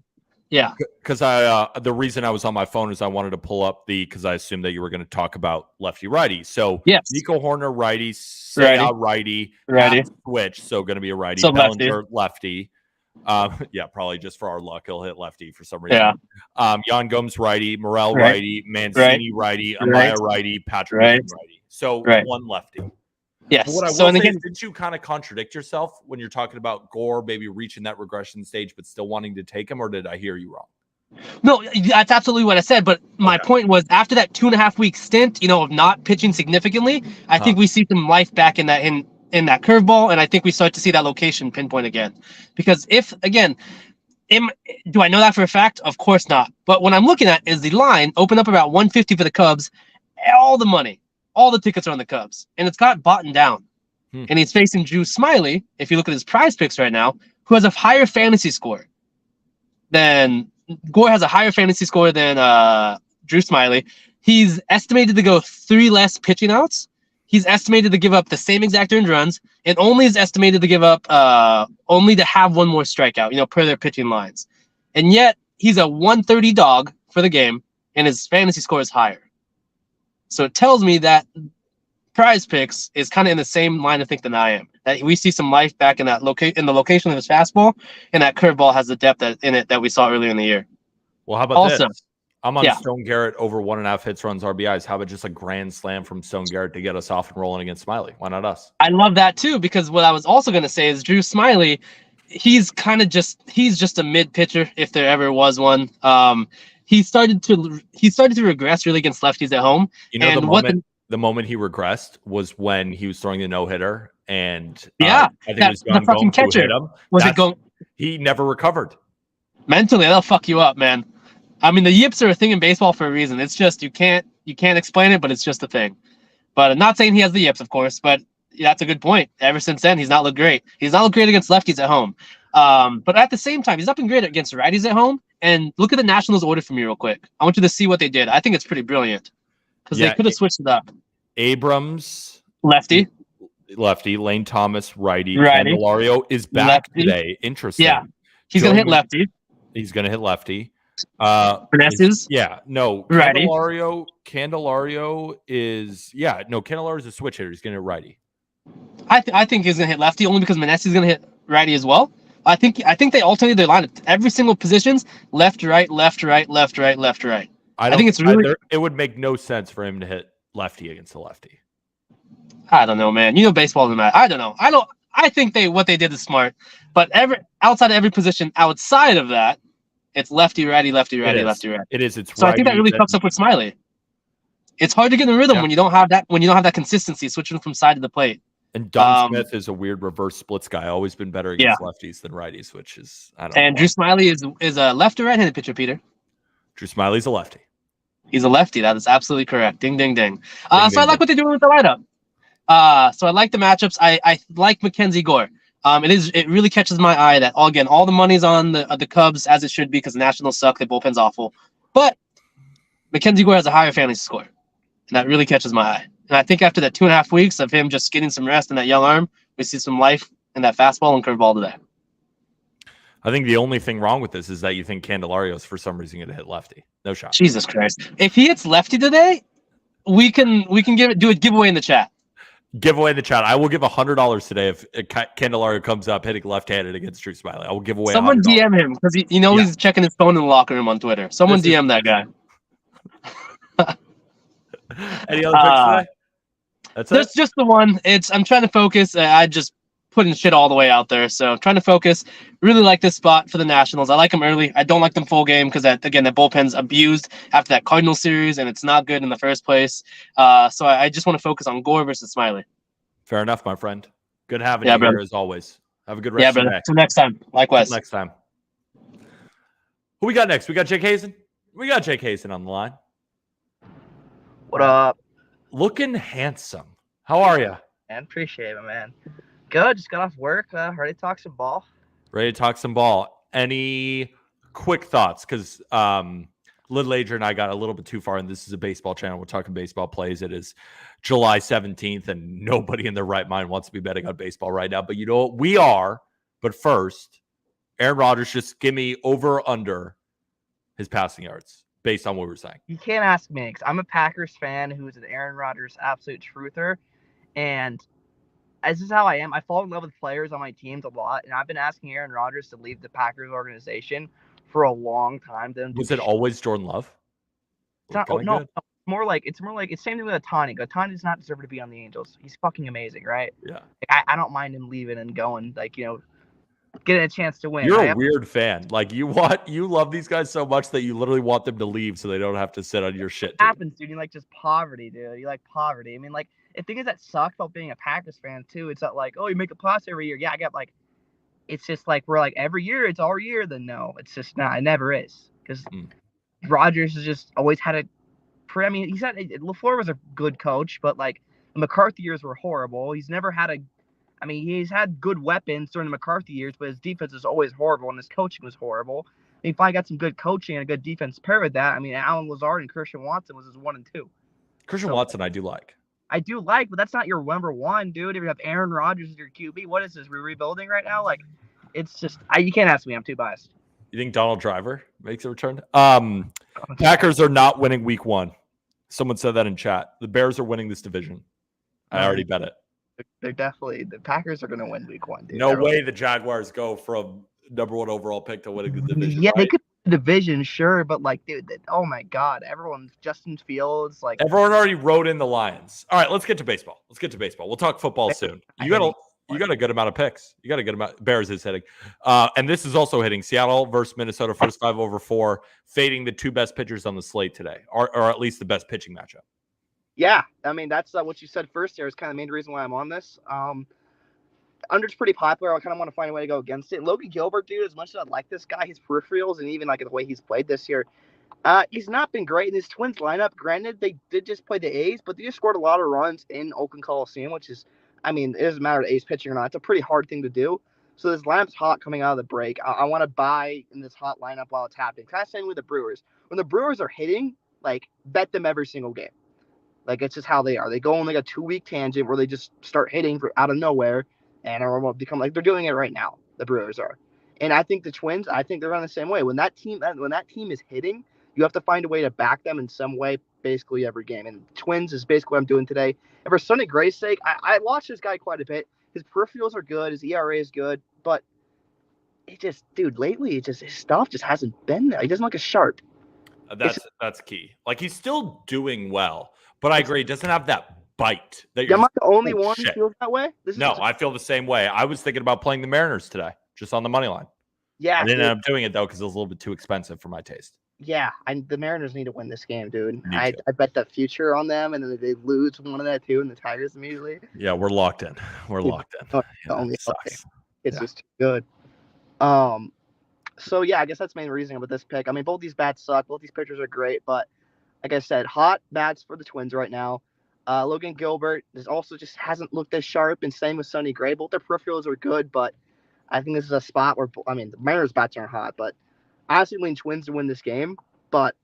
yeah. Because the reason I was on my phone is I wanted to pull up because I assumed that you were going to talk about lefty righty. So Yes. Nico Horner righty, Seiya righty, Happ switch, so going to be a righty. So Bellinger lefty. Yeah, probably just for our luck, he'll hit lefty for some reason. Yeah. Jan Gomes righty, Morel righty, Mancini righty, Amaya righty, Patrick righty. So one lefty. Yes. But what I will say is, didn't you kind of contradict yourself when you're talking about Gore maybe reaching that regression stage but still wanting to take him, or did I hear you wrong? No, that's absolutely what I said. But my point was, after that 2.5 week stint, of not pitching significantly, I think we see some life back in that in that curveball, and I think we start to see that location pinpoint again. Because do I know that for a fact? Of course not. But what I'm looking at is the line open up about 150 for the Cubs, all the money. All the tickets are on the Cubs, and it's got bought down. And he's facing Drew Smyly, if you look at his prize picks right now, who has a higher fantasy score than Gore has a higher fantasy score than Drew Smyly. He's estimated to go 3 less pitching outs. He's estimated to give up the same exact earned runs, and only is estimated to give up only to have 1 more strikeout, per their pitching lines. And yet he's a 130 dog for the game, and his fantasy score is higher. So it tells me that prize picks is kind of in the same line of think than I am. That we see some life back in that in the location of his fastball, and that curveball has the depth in it that we saw earlier in the year. Well, how about this? I'm on Stone Garrett over 1.5 hits, runs, RBIs. How about just a grand slam from Stone Garrett to get us off and rolling against Smyly? Why not us? I love that too, because what I was also going to say is Drew Smyly, he's just a mid pitcher if there ever was one. He started to regress really against lefties at home. The moment he regressed was when he was throwing the no-hitter, and I think it was Jan Gomes who hit him. He never recovered. Mentally, that'll fuck you up, man. I mean, the yips are a thing in baseball for a reason. It's just you can't explain it, but it's just a thing. But I'm not saying he has the yips, of course, but that's a good point. Ever since then, he's not looked great. He's not looked great against lefties at home. But at the same time, he's not been great against righties at home. And look at the Nationals order for me real quick. I want you to see what they did. I think it's pretty brilliant because they could have switched it up. Abrams, lefty. Lane Thomas, righty. Candelario is back today. Interesting. Yeah, he's going to hit lefty. He's going to hit lefty. Renesses? Righty. Candelario is Candelario is a switch hitter. He's going to hit righty. I think he's going to hit lefty only because Meneses is going to hit righty as well. I think they alternated their lineup. Every single positions, left, right, left, right, left, right, left, right. I think it's really. It would make no sense for him to hit lefty against a lefty. I don't know, man. Baseball doesn't matter. I don't know. I think what they did is smart. But outside of every position, outside of that, it's lefty, righty, lefty, righty, lefty, righty. It is. So I think that really fucks up with Smyly. It's hard to get in the rhythm when you don't have that. When you don't have that consistency, switching from side to the plate. And Don Smith is a weird reverse splits guy. Always been better against lefties than righties, which is I don't know. And Drew Smyly is a left or right-handed pitcher, Peter. Drew Smiley's a lefty. He's a lefty. That is absolutely correct. Ding, ding, ding. I like what they're doing with the lineup. So I like the matchups. I like Mackenzie Gore. It really catches my eye that all the money's on the Cubs as it should be because the Nationals suck. The bullpen's awful, but Mackenzie Gore has a higher fantasy score, and that really catches my eye. And I think after that 2.5 weeks of him just getting some rest in that young arm, we see some life in that fastball and curveball today. I think the only thing wrong with this is that you think Candelario is for some reason going to hit lefty. No shot. Jesus Christ! If he hits lefty today, we can do a giveaway in the chat. Giveaway in the chat. I will give $100 today if Candelario comes up hitting left-handed against Drew Smyly. I will give away. Someone $100. DM him because he's checking his phone in the locker room on Twitter. Someone DM that guy. Any other picks today? That's it. There's just the one. I'm trying to focus. I just putting shit all the way out there. So I'm trying to focus. Really like this spot for the Nationals. I like them early. I don't like them full game because that bullpen's abused after that Cardinal series, and it's not good in the first place. So I just want to focus on Gore versus Smyly. Fair enough, my friend. Good having you here as always. Have a good rest of the day. Until next time. Likewise. Until next time. Who we got next? We got Jake Hazen. We got Jake Hazen on the line. What up? Looking handsome. How are you? Man, appreciate it, man. Good. Just got off work. Ready to talk some ball. Ready to talk some ball. Any quick thoughts? Because Little Adrian and I got a little bit too far, and this is a baseball channel. We're talking baseball plays. It is July 17th, and nobody in their right mind wants to be betting on baseball right now. But you know what? We are. But first, Aaron Rodgers, just give me over or under his passing yards based on what we were saying. You can't ask me because I'm a Packers fan who's an Aaron Rodgers absolute truther. And this is how I am. I fall in love with players on my teams a lot. And I've been asking Aaron Rodgers to leave the Packers organization for a long time. Was it always Jordan Love? It's not, no, it's more like it's same thing with Otani. Otani does not deserve to be on the Angels. He's fucking amazing, right? Yeah. I don't mind him leaving and going, getting a chance to win. You're a weird fan. Like you love these guys so much that you literally want them to leave so they don't have to sit on your shit. It happens, dude. You like just poverty, dude. You like poverty. I mean, like the thing is that sucks about being a Packers fan too. It's not like, oh, you make the playoffs every year. Yeah, I get like, it's just like we're like every year it's our year. Then no, it's just not. It never is because Rodgers has just always had a. I mean, LaFleur was a good coach, but like the McCarthy years were horrible. He's never had a. I mean, he's had good weapons during the McCarthy years, but his defense is always horrible, and his coaching was horrible. I mean, if I got some good coaching and a good defense paired with that, I mean, Alan Lazard and Christian Watson was his 1 and 2. Christian Watson, I do like. But that's not your number one, dude. If you have Aaron Rodgers as your QB, what is this? We're rebuilding right now? Like, it's just you can't ask me. I'm too biased. You think Donald Driver makes a return? Packers are not winning week 1. Someone said that in chat. The Bears are winning this division. I already bet it. They're definitely the Packers are going to win week 1, dude. No way the Jaguars go from number 1 overall pick to winning the division. Yeah, right? they could win the division, sure, but like, dude, oh my God, Justin Fields, like everyone already wrote in the Lions. All right, let's get to baseball. We'll talk football soon. You got a good amount of picks. You got a good amount. Bears is hitting, and this is also hitting Seattle versus Minnesota. First 5 over 4, fading the 2 best pitchers on the slate today, or at least the best pitching matchup. Yeah, I mean, that's what you said first there is kind of the main reason why I'm on this. Under's pretty popular. I kind of want to find a way to go against it. Logan Gilbert, dude, as much as I like this guy, his peripherals and even like the way he's played this year, he's not been great in his Twins lineup. Granted, they did just play the A's, but they just scored a lot of runs in Oakland Coliseum, which is, I mean, it doesn't matter if the A's pitching or not. It's a pretty hard thing to do. So this lineup's hot coming out of the break. I want to buy in this hot lineup while it's happening. Kind of same with the Brewers. When the Brewers are hitting, like, bet them every single game. Like, it's just how they are. They go on like a 2-week tangent where they just start hitting out of nowhere and are become like they're doing it right now. The Brewers are. And I think the Twins, they're on the same way. When that team is hitting, you have to find a way to back them in some way basically every game. And Twins is basically what I'm doing today. And for Sonny Gray's sake, I watch this guy quite a bit. His peripherals are good. His ERA is good. But lately, his stuff just hasn't been there. He doesn't look as sharp. That's key. Like, he's still doing well. But I agree, it doesn't have that bite. Am I the only one who feels that way? I feel the same way. I was thinking about playing the Mariners today, just on the money line. Yeah. I didn't end up doing it, though, because it was a little bit too expensive for my taste. Yeah, the Mariners need to win this game, dude. I bet the future on them, and then they lose one of that, too, and the Tigers immediately. Yeah, we're locked in. It's just too good. So, yeah, I guess that's the main reason about this pick. I mean, both these bats suck. Both these pitchers are great, but like I said, hot bats for the Twins right now. Logan Gilbert also just hasn't looked as sharp, and same with Sonny Gray. Both their peripherals are good, but I think this is a spot where, I mean, the Mariners bats aren't hot, but I honestly lean Twins to win this game. But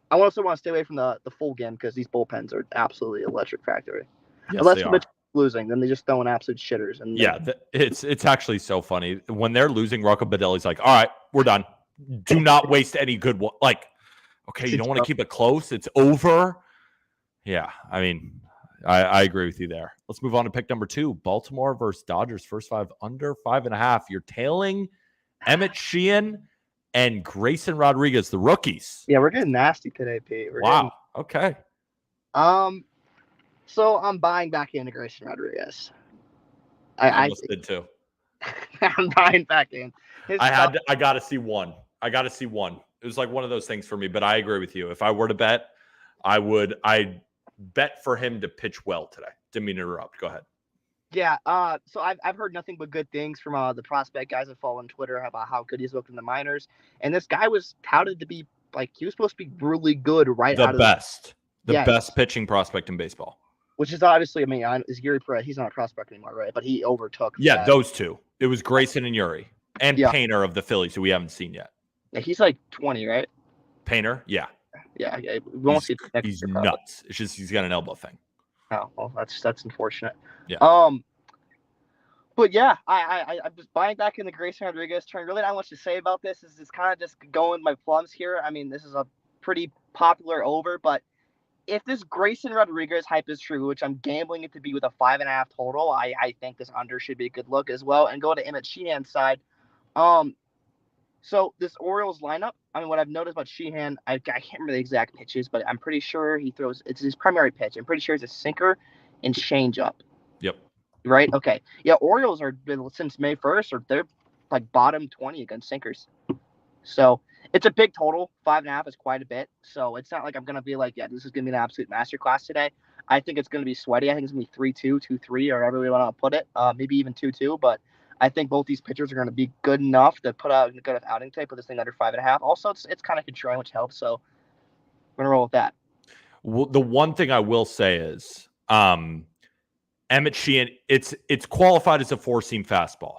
I also want to stay away from the full game because these bullpens are absolutely electric factory. Yes, unless they're losing, then they just throwing absolute shitters. And it's actually so funny. When they're losing, Rocco Baldelli's like, all right, we're done. Do not waste any good one. Like, okay, you don't want to keep it close. It's over. Yeah, I mean, I agree with you there. Let's move on to pick number 2. Baltimore versus Dodgers. First 5 under 5.5. You're tailing Emmett Sheehan and Grayson Rodriguez, the rookies. Yeah, we're getting nasty today, Pete. Okay. So I'm buying back into Grayson Rodriguez. I did too. I'm buying back in. I got to see one. It was like one of those things for me, but I agree with you. If I were to bet, I'd bet for him to pitch well today. Didn't mean to interrupt. Go ahead. Yeah. So I've heard nothing but good things from the prospect guys that follow on Twitter about how good he's looked in the minors. And this guy was touted to be like, he was supposed to be really good out of the best pitching prospect in baseball. Which is obviously, I mean, is Yuri Perez. He's not a prospect anymore, right? But he overtook. Yeah, those two. It was Grayson and Yuri and Painter of the Phillies, who we haven't seen yet. Yeah, he's like 20, right? Painter, yeah. Yeah. We won't see it next He's year, probably. nuts. It's just he's got an elbow thing. Oh, well, that's unfortunate. Yeah. But yeah, I'm just buying back in the Grayson Rodriguez turn. Really not much to say about this. This is kind of just going with my plums here. I mean, this is a pretty popular over, but if this Grayson Rodriguez hype is true, which I'm gambling it to be with a 5.5 total, I think this under should be a good look as well. And go to Emmett Sheehan's side. So this Orioles lineup, I mean, what I've noticed about Sheehan, I can't remember the exact pitches, but I'm pretty sure he throws, it's his primary pitch. I'm pretty sure it's a sinker and changeup. Yep. Right? Okay. Yeah, Orioles are, since May 1st, or they're like bottom 20 against sinkers. So it's a big total. 5.5 is quite a bit. So it's not like I'm going to be like, yeah, this is going to be an absolute masterclass today. I think it's going to be sweaty. I think it's going to be 3-2, 2-3, or however we want to put it. Maybe even 2-2. But I think both these pitchers are going to be good enough to put out a good outing today, put this thing under 5.5. Also, it's kind of controlling, which helps. So we're going to roll with that. Well, the one thing I will say is Emmett Sheehan, it's qualified as a 4-seam fastball.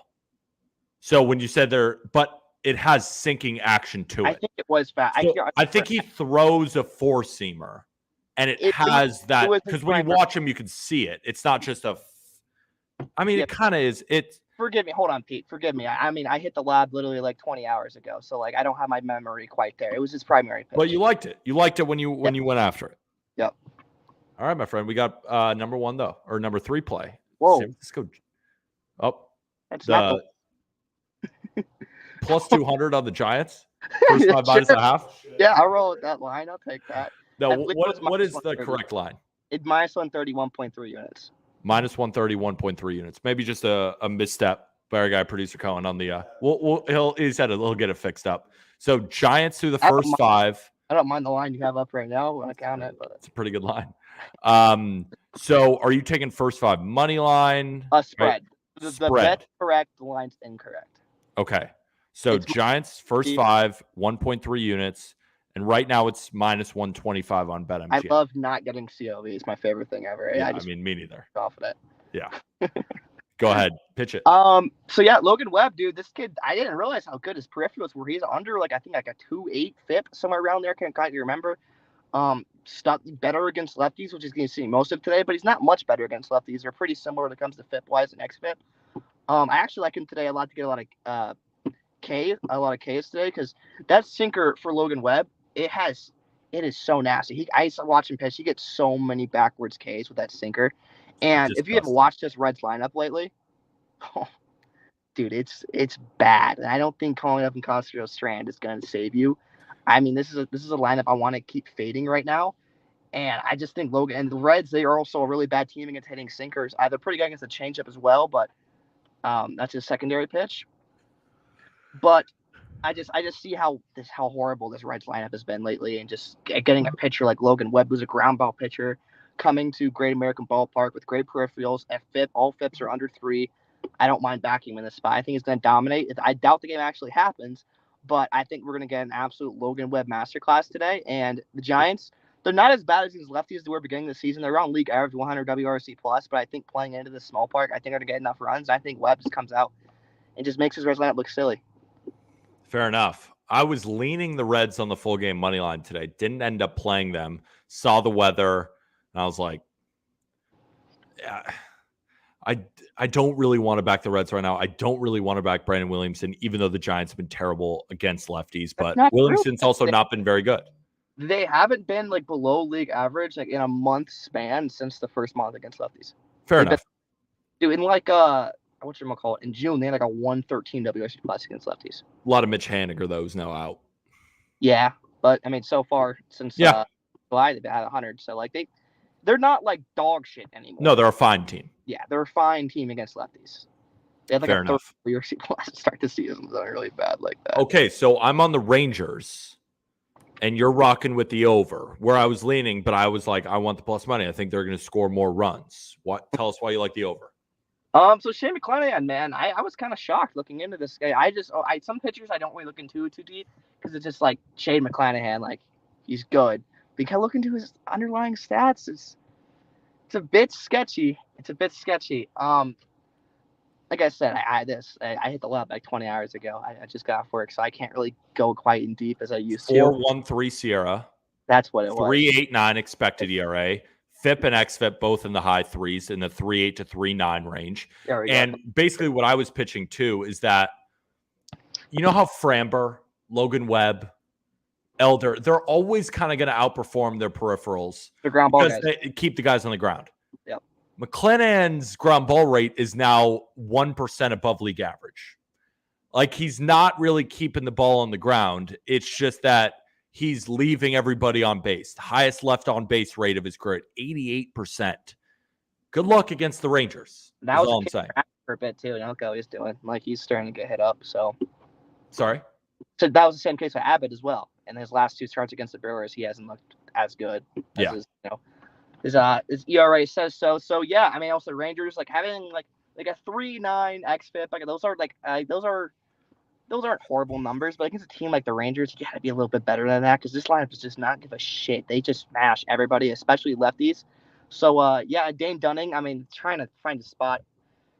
So when you said but it has sinking action to it. I think it was fast. So I think he throws a 4-seamer, and it has that, because when you watch him, you can see it. It's not just it kind of is. Forgive me. Hold on, Pete. Forgive me. I mean, I hit the lab literally like 20 hours ago, so like I don't have my memory quite there. It was his primary pitch. But you liked it. You liked it when you went after it. Yep. All right, my friend. We got number 1 though, or number 3 play. Whoa. San Francisco. Oh, that's not plus 200 on the Giants. First 5 minus a half. Yeah, I'll roll with that line. I'll take that. No, what is the correct line? It's minus 131.3 units. Minus 131.3 units. Maybe just a misstep by our guy, producer Cohen, on the. He'll get it fixed up. So Giants through the first 5. I don't mind the line you have up right now when I count it, but it's a pretty good line. So are you taking first 5 money line? Spread. Right? The bet's correct. The line's incorrect. Okay. So it's Giants first 5, 1.3 units. And right now it's minus 125 on BetMGM. I love not getting COV. It's my favorite thing ever. Yeah, I mean, me neither. Confident. Yeah. Go ahead. Pitch it. So yeah, Logan Webb, dude, this kid, I didn't realize how good his peripherals were. He's under I think a 2.8 FIP, somewhere around there. Can't quite remember. Stuck better against lefties, which is going to see most of today, but he's not much better against lefties. They're pretty similar when it comes to FIP wise and XFIP. I actually like him today a lot to get a lot of Ks today, because that sinker for Logan Webb, it is so nasty. I used to watch him pitch. He gets so many backwards Ks with that sinker. And if you haven't watched this Reds lineup lately, dude, it's bad. And I don't think calling up in Constantino Strand is going to save you. I mean, this is a lineup I want to keep fading right now. And I just think Logan and the Reds, they are also a really bad team against hitting sinkers. They're pretty good against the changeup as well, but that's his secondary pitch. But I just see how horrible this Reds lineup has been lately, and just getting a pitcher like Logan Webb, who's a ground ball pitcher, coming to Great American Ballpark with great peripherals, FIP, all FIPs are under 3. I don't mind backing him in this spot. I think he's going to dominate. I doubt the game actually happens, but I think we're going to get an absolute Logan Webb masterclass today. And the Giants, they're not as bad as these lefties they were beginning of the season. They're around league average 100 WRC plus, but I think playing into this small park, I think they're going to get enough runs. I think Webb just comes out and just makes his Reds lineup look silly. Fair enough. I was leaning the Reds on the full game money line today. Didn't end up playing them. Saw the weather, and I was like, yeah, I don't really want to back the Reds right now. I don't really want to back Brandon Williamson, even though the Giants have been terrible against lefties. But Williamson's also not been very good. They haven't been below league average in a month span since the first month against lefties. Fair enough. Dude, in in June, they had a 113 WRC plus against lefties. A lot of Mitch Haniger, though, is now out. Yeah, but I mean, so far since July, they've had 100. So they're not dog shit anymore. No, they're a fine team. Yeah, they're a fine team against lefties. They had Fair a enough. WRC plus to start the season. They're really bad like that. Okay, so I'm on the Rangers, and you're rocking with the over, where I was leaning, but I was like, I want the plus money. I think they're going to score more runs. Tell us why you like the over. So Shane McClanahan, man, I was kind of shocked looking into this guy. Some pitchers I don't really look into too deep, because it's just Shane McClanahan, he's good. But you kind of look into his underlying stats. It's a bit sketchy. like I said, I hit the lab like 20 hours ago. I just got off work, so I can't really go quite in deep as I used to. 4.13 Sierra. That's what it was. 3.89 expected ERA. FIP and XFIP both in the high threes in the 3.8 to 3.9 range. And basically what I was pitching too is that, you know how Framber, Logan Webb, Elder, they're always kind of going to outperform their peripherals. The ground ball because guys. they keep the guys on the ground. Yep. McClennan's ground ball rate is now 1% above league average. Like, he's not really keeping the ball on the ground. It's just that he's leaving everybody on base. The highest left on base rate of his career, 88%. Good luck against the Rangers. That was all I'm saying. For a bit too. And look how he's doing. Like, he's starting to get hit up. So, sorry. So that was the same case with Abbott as well. In his last 2 starts against the Brewers, he hasn't looked as good. As his ERA says so. So yeah, I mean, also Rangers like having like a 3.9 xFIP. Like those aren't horrible numbers, but against a team like the Rangers, you got to be a little bit better than that because this lineup does just not give a shit. They just smash everybody, especially lefties. So, yeah, Dane Dunning, I mean, trying to find a spot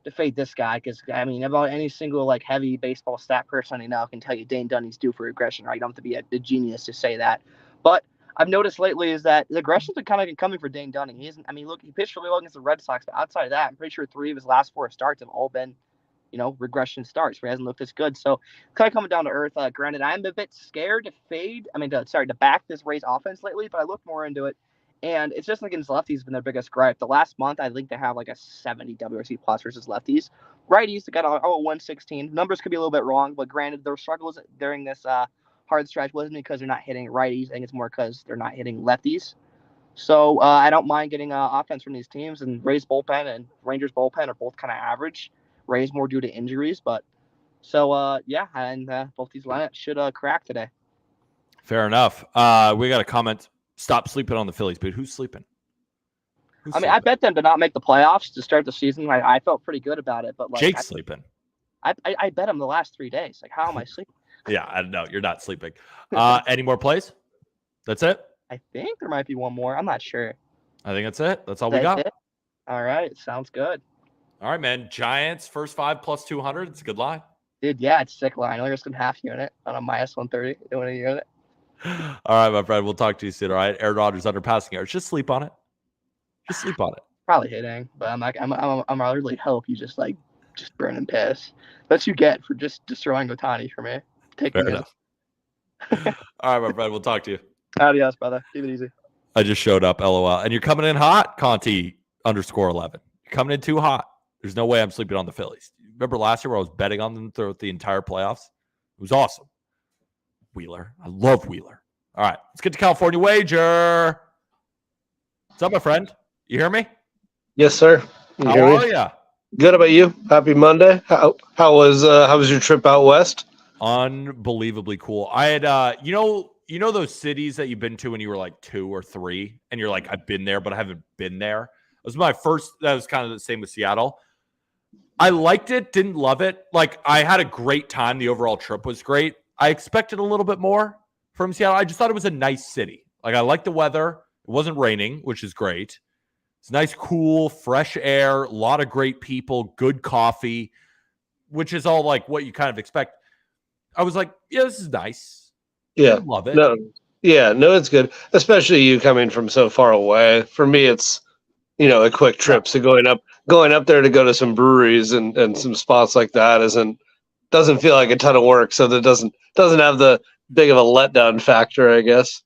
to fade this guy because, I mean, about any single, like, heavy baseball stat person I know can tell you Dane Dunning's due for regression, right? You don't have to be a genius to say that. But I've noticed lately is that the aggression's been kind of coming for Dane Dunning. He pitched really well against the Red Sox, but outside of that, I'm pretty sure 3 of his last 4 starts have all been regression starts where he hasn't looked as good. So kind of coming down to earth. Granted, I'm a bit scared to back this Rays offense lately, but I look more into it. And it's just against lefties has been their biggest gripe. The last month, I think they have like a 70 WRC plus versus lefties. Righties, they got a 116. Numbers could be a little bit wrong, but granted, their struggles during this hard stretch wasn't because they're not hitting righties. I think it's more because they're not hitting lefties. So I don't mind getting offense from these teams. And Rays bullpen and Rangers bullpen are both kind of average. Rays more due to injuries, but so yeah, and both these lineups should crack today. Fair enough. We got a comment. Stop sleeping on the Phillies, but who's sleeping? I bet them to not make the playoffs to start the season. I felt pretty good about it, but like Jake's sleeping. I bet him the last 3 days. Like, how am I sleeping? Yeah, I don't know. You're not sleeping. Any more plays? That's it? I think there might be one more. I'm not sure. I think that's it. That's all we got. It? All right. Sounds good. All right, man. Giants first 5 plus 200. It's a good line. Dude, yeah, it's a sick line. Only risk half unit on a minus 130 doing a unit. All right, my friend. We'll talk to you soon. All right. Aaron Rodgers under passing yards. Just sleep on it. Just sleep on it. Probably hitting, but I'm really hope you just burn and piss. That's what you get for just destroying Ohtani for me. Fair enough. All right, my friend. We'll talk to you. Adios, brother. Keep it easy. I just showed up. LOL. And you're coming in hot, Conti _11. You're coming in too hot. There's no way I'm sleeping on the Phillies. Remember last year where I was betting on them throughout the entire playoffs? It was awesome. Wheeler. I love Wheeler. All right. Let's get to California Wager. What's up, my friend? You hear me? Yes, sir. How are you? Good. About you? Happy Monday. How was your trip out west? Unbelievably cool. I had you know those cities that you've been to when you were like 2 or 3 and you're like, I've been there, but I haven't been there. It was my first. That was kind of the same with Seattle. I liked it, didn't love it. Like, I had a great time. The overall trip was great. I expected a little bit more from Seattle. I just thought it was a nice city. Like, I liked the weather. It wasn't raining, which is great. It's nice, cool, fresh air, a lot of great people, good coffee, which is all like what you kind of expect. I was like, yeah, this is nice. Yeah. I love it. No, it's good. Especially you coming from so far away. For me, it's, a quick trip. So going up there to go to some breweries and some spots like that doesn't feel like a ton of work. So that doesn't have the big of a letdown factor, I guess.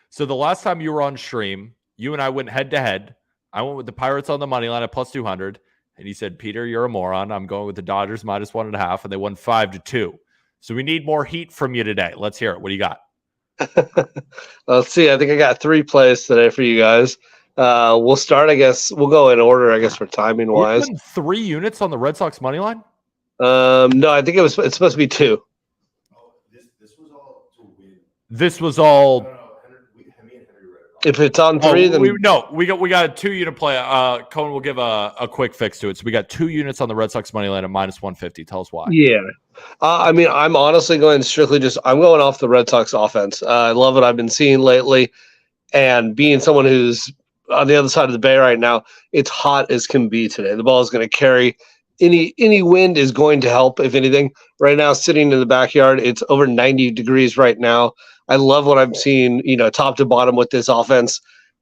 So the last time you were on stream, you and I went head to head. I went with the Pirates on the money line at plus 200. And he said, Peter, you're a moron. I'm going with the Dodgers minus 1.5. And they won 5-2. So we need more heat from you today. Let's hear it. What do you got? Let's see. I think I got 3 plays today for you guys. We'll start, I guess. We'll go in order, I guess, for timing wise. 3 units on the Red Sox money line? No, I think it's supposed to be 2. Oh, this was all to win. This was all. No, me and Henry read it. If it's on 3, then we got a 2 unit play. Cohen will give a quick fix to it. So we got 2 units on the Red Sox money line at minus 150. Tell us why. Yeah. I'm honestly going strictly I'm going off the Red Sox offense. I love what I've been seeing lately, and being someone who's on the other side of the bay right now, it's hot as can be today. The ball is going to carry any wind is going to help, if anything. Right now, sitting in the backyard, it's over 90 degrees right now. I love what I'm seeing, top to bottom with this offense.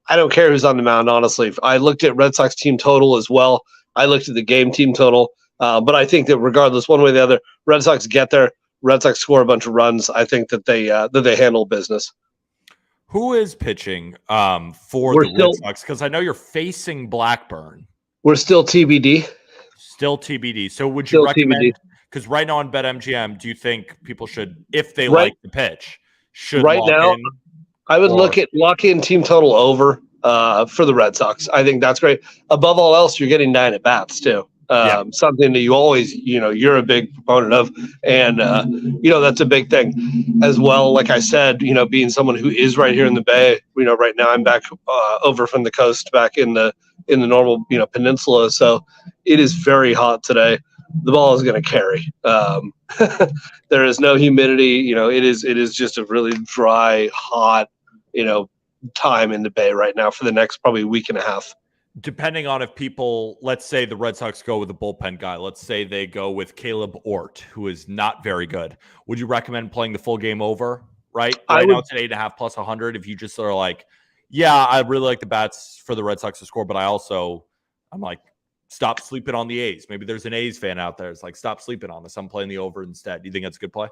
I don't care who's on the mound, honestly. I looked at Red Sox team total as well. I looked at the game team total. But I think that regardless, one way or the other, Red Sox get there. Red Sox score a bunch of runs. I think that they handle business. Who is pitching for the Red Sox? Because I know you're facing Blackburn. We're still TBD. Still TBD. So would you recommend? Because right now on BetMGM, do you think people should, if they like the pitch, should lock in? I would lock in team total over for the Red Sox. I think that's great. Above all else, you're getting 9 at bats too. Something that you always, you're a big proponent of. And, that's a big thing as well. Like I said, being someone who is right here in the Bay, right now I'm back over from the coast, back in the normal, peninsula. So it is very hot today. The ball is going to carry. There is no humidity. It is just a really dry, hot, time in the Bay right now for the next probably week and a half. Depending on if people, let's say the Red Sox go with a bullpen guy, let's say they go with Caleb Ort, who is not very good. Would you recommend playing the full game over? Right now it's at 8.5 plus 100. If you just are like, yeah, I really like the bats for the Red Sox to score, but I'm like, stop sleeping on the A's. Maybe there's an A's fan out there. It's like, stop sleeping on this. I'm playing the over instead. Do you think that's a good play?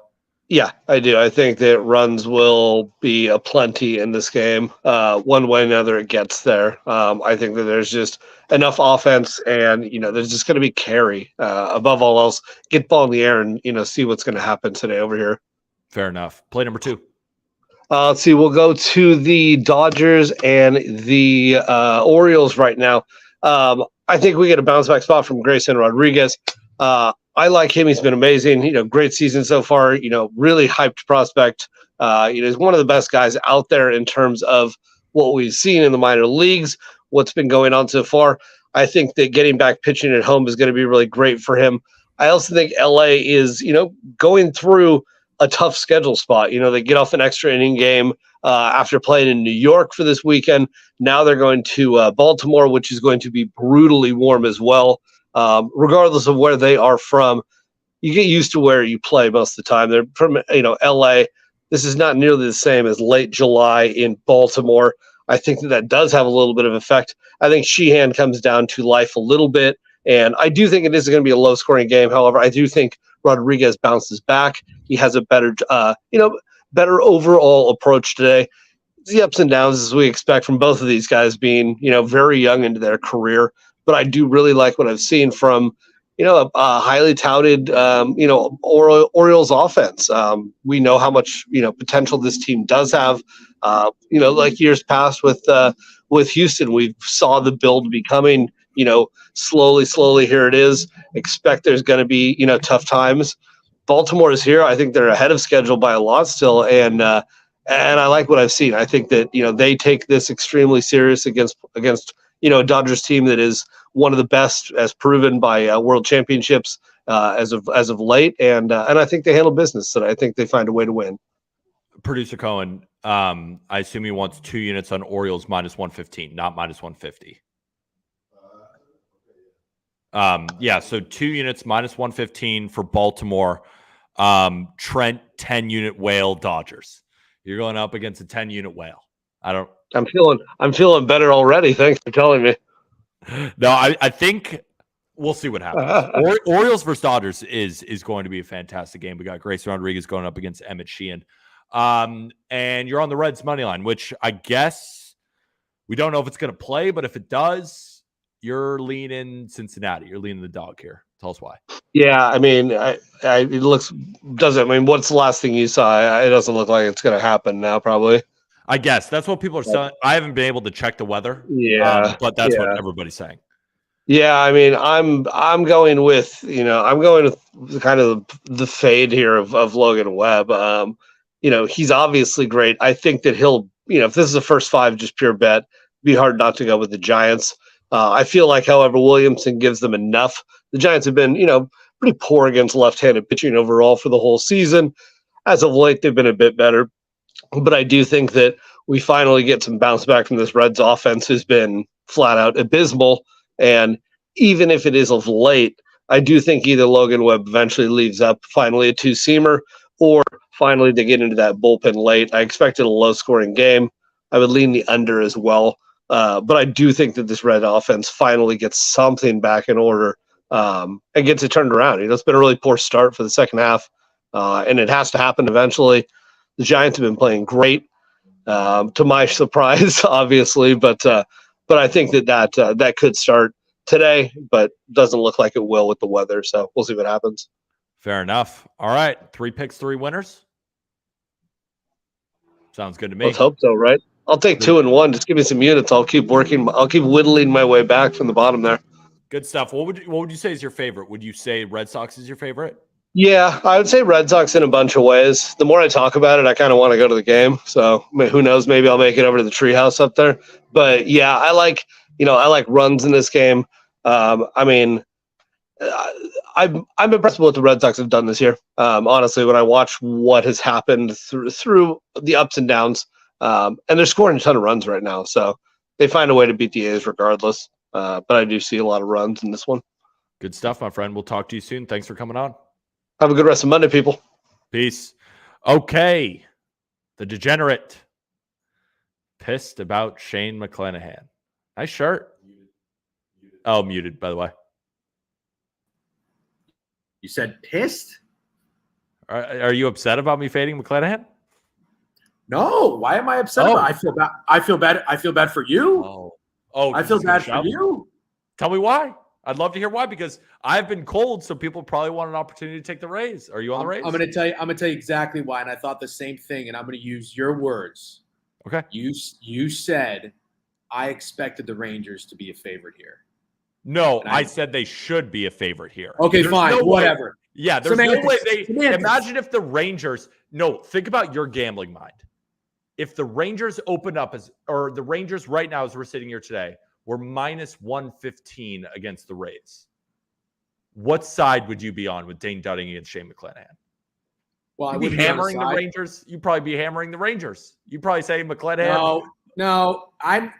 Yeah, I do. I think that runs will be aplenty in this game. One way or another, it gets there. I think that there's just enough offense, and there's just going to be carry. Above all else, get ball in the air and see what's going to happen today over here. Fair enough. Play number 2. Let's see. We'll go to the Dodgers and the Orioles right now. I think we get a bounce back spot from Grayson Rodriguez. I like him. He's been amazing. Great season so far. Really hyped prospect. He's one of the best guys out there in terms of what we've seen in the minor leagues, what's been going on so far. I think that getting back pitching at home is going to be really great for him. I also think LA is, going through a tough schedule spot. They get off an extra inning game after playing in New York for this weekend. Now they're going to Baltimore, which is going to be brutally warm as well. Regardless of where they are from, you get used to where you play most of the time. They're from, LA. This is not nearly the same as late July in Baltimore. I think that does have a little bit of effect. I think Sheehan comes down to life a little bit, and I do think it is going to be a low-scoring game. However, I do think Rodriguez bounces back. He has a better overall approach today. The ups and downs as we expect from both of these guys being, very young into their career. But I do really like what I've seen from, a highly touted, Orioles offense. We know how much, potential this team does have. Like years past with Houston, we saw the build becoming, slowly. Here it is. Expect there's going to be, tough times. Baltimore is here. I think they're ahead of schedule by a lot still, and I like what I've seen. I think that they take this extremely serious against a Dodgers team that is one of the best, as proven by World Championships as of late, and I think they handle business. And I think they find a way to win. Producer Cohen, I assume he wants 2 units on Orioles minus 115, not minus 150. So 2 units minus 115 for Baltimore. Trent 10-unit whale Dodgers. You're going up against a 10-unit whale. I'm feeling better already. Thanks for telling me. No, I think we'll see what happens. Orioles versus Dodgers is going to be a fantastic game. We got Grayson Rodriguez going up against Emmett Sheehan. And you're on the Reds money line, which I guess we don't know if it's going to play, but if it does, you're leaning Cincinnati. You're leaning the dog here. Tell us why. Yeah, I mean, what's the last thing you saw? It doesn't look like it's going to happen now, probably. I guess that's what people are saying. I haven't been able to check the weather. But that's what everybody's saying. Yeah, I mean, I'm going with kind of the fade here of Logan Webb. He's obviously great. I think that he'll, if this is the first 5, just pure bet, be hard not to go with the Giants. I feel like, however, Williamson gives them enough. The Giants have been, pretty poor against left-handed pitching overall for the whole season. As of late, they've been a bit better. But I do think that we finally get some bounce back from this Reds offense who's been flat out abysmal. And even if it is of late, I do think either Logan Webb eventually leaves up finally a two-seamer, or finally they get into that bullpen late. I expected a low-scoring game. I would lean the under as well. But I do think that this Red offense finally gets something back in order and gets it turned around. It's been a really poor start for the second half, and it has to happen eventually. The Giants have been playing great, to my surprise, obviously, but I think that could start today, but doesn't look like it will with the weather. So we'll see what happens. Fair enough. All right. 3 picks, 3 winners. Sounds good to me. Let's hope so, right? I'll take 2 and 1. Just give me some units. I'll keep working. I'll keep whittling my way back from the bottom there. Good stuff. What would you say is your favorite? Would you say Red Sox is your favorite? Yeah, I would say Red Sox in a bunch of ways. The more I talk about it, I kind of want to go to the game. So who knows? Maybe I'll make it over to the treehouse up there. But yeah, I like runs in this game. I'm impressed with what the Red Sox have done this year. Honestly, when I watch what has happened through the ups and downs, and they're scoring a ton of runs right now, so they find a way to beat the A's regardless. But I do see a lot of runs in this one. Good stuff, my friend. We'll talk to you soon. Thanks for coming on. Have a good rest of Monday, people. Peace. Okay. The Degenerate pissed about Shane McClanahan. Nice shirt. Oh, muted, by the way. You said pissed? Are you upset about me fading McClanahan? No. Why am I upset about it? I feel bad. I feel bad for you. Oh, I feel bad for you. Tell me why. I'd love to hear why, because I've been cold, so people probably want an opportunity to take the Rays. Are you on the Rays? I'm going to tell you exactly why, and I thought the same thing, and I'm going to use your words. Okay. You said I expected the Rangers to be a favorite here. No, I said they should be a favorite here. Okay, fine, whatever. Yeah, there's no way imagine if the Rangers. No, think about your gambling mind. If the Rangers opened up or the Rangers right now, as we're sitting here today, were minus 115 against the Rays, what side would you be on with Dane Dunning against Shane McClanahan? Well, You'd be hammering the Rangers. You'd probably be hammering the Rangers. You'd probably say McClanahan. No.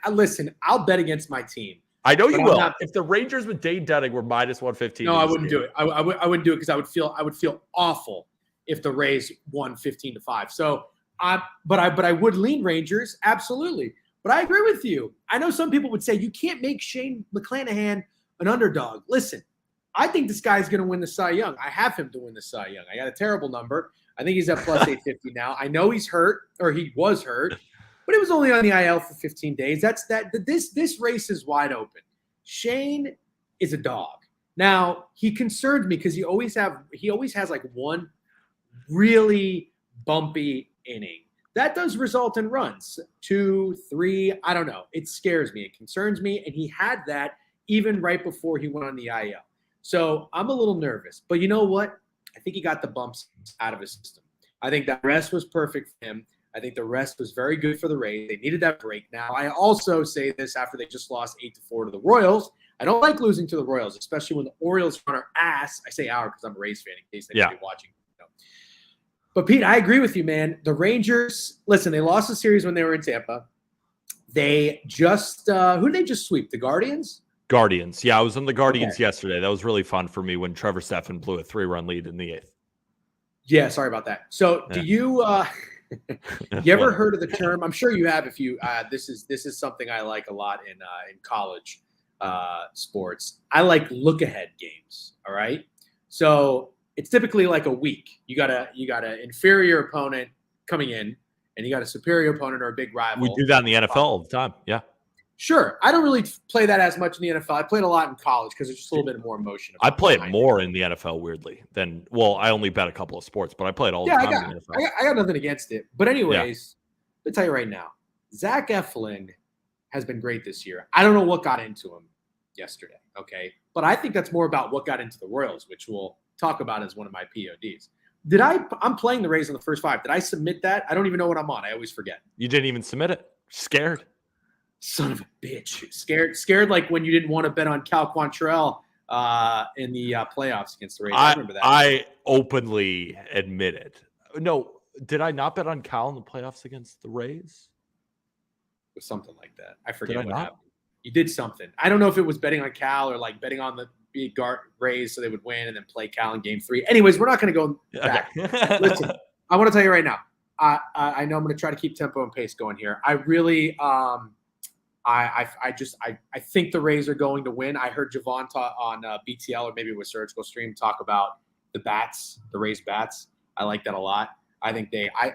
Listen. I'll bet against my team. I know you will. If the Rangers with Dane Dunning were minus 115, no, I wouldn't do it. I wouldn't do it because I would feel awful if the Rays won 15-5. So, but I would lean Rangers absolutely. But I agree with you. I know some people would say you can't make Shane McClanahan an underdog. Listen, I think this guy's going to win the Cy Young. I have him to win the Cy Young. I got a terrible number. I think he's at plus 850 now. I know he's hurt, or he was hurt, but he was only on the IL for 15 days. This race is wide open. Shane is a dog. Now, he concerns me because he always has like one really bumpy inning. That does result in runs, 2, 3. I don't know. It scares me. It concerns me. And he had that even right before he went on the IL. So I'm a little nervous. But you know what? I think he got the bumps out of his system. I think that rest was perfect for him. I think the rest was very good for the Rays. They needed that break. Now, I also say this after they just lost 8-4 to the Royals. I don't like losing to the Royals, especially when the Orioles run our ass. I say our because I'm a Rays fan in case they're watching. But, Pete, I agree with you, man. The Rangers, listen, they lost the series when they were in Tampa. They just who did they just sweep? The Guardians? Guardians. Yeah, I was on the Guardians yesterday. That was really fun for me when Trevor Stephan blew a 3-run lead in the 8th. Yeah, sorry about that. So do you you ever heard of the term? I'm sure you have if you this is something I like a lot in college sports. I like look-ahead games, all right? So it's typically like a week. You got an inferior opponent coming in, and you got a superior opponent or a big rival. We do that in the NFL all the time. Yeah. Sure. I don't really play that as much in the NFL. I played a lot in college because there's just a little bit more emotion. I play it more in the NFL, weirdly, than – well, I only bet a couple of sports, but I play it all the time in the NFL. I got nothing against it. But anyways, let me tell you right now, Zach Eflin has been great this year. I don't know what got into him yesterday, okay? But I think that's more about what got into the Royals, which we'll talk about as one of my PODs. I'm playing the Rays in the first 5. Did I submit that? I don't even know what I'm on. I always forget. You didn't even submit it. Scared. Son of a bitch. Scared like when you didn't want to bet on Cal Quantrill in the playoffs against the Rays. I remember that. I openly admit it. No, did I not bet on Cal in the playoffs against the Rays? It was something like that. I forget what happened. You did something. I don't know if it was betting on Cal or like betting on the beat Rays so they would win and then play Cal in game 3. Anyways, we're not going to go back. Okay. Listen, I want to tell you right now. I know I'm going to try to keep tempo and pace going here. I really, I think the Rays are going to win. I heard Javon talk on BTL or maybe it was Surgical Stream talk about the Rays bats. I like that a lot. I think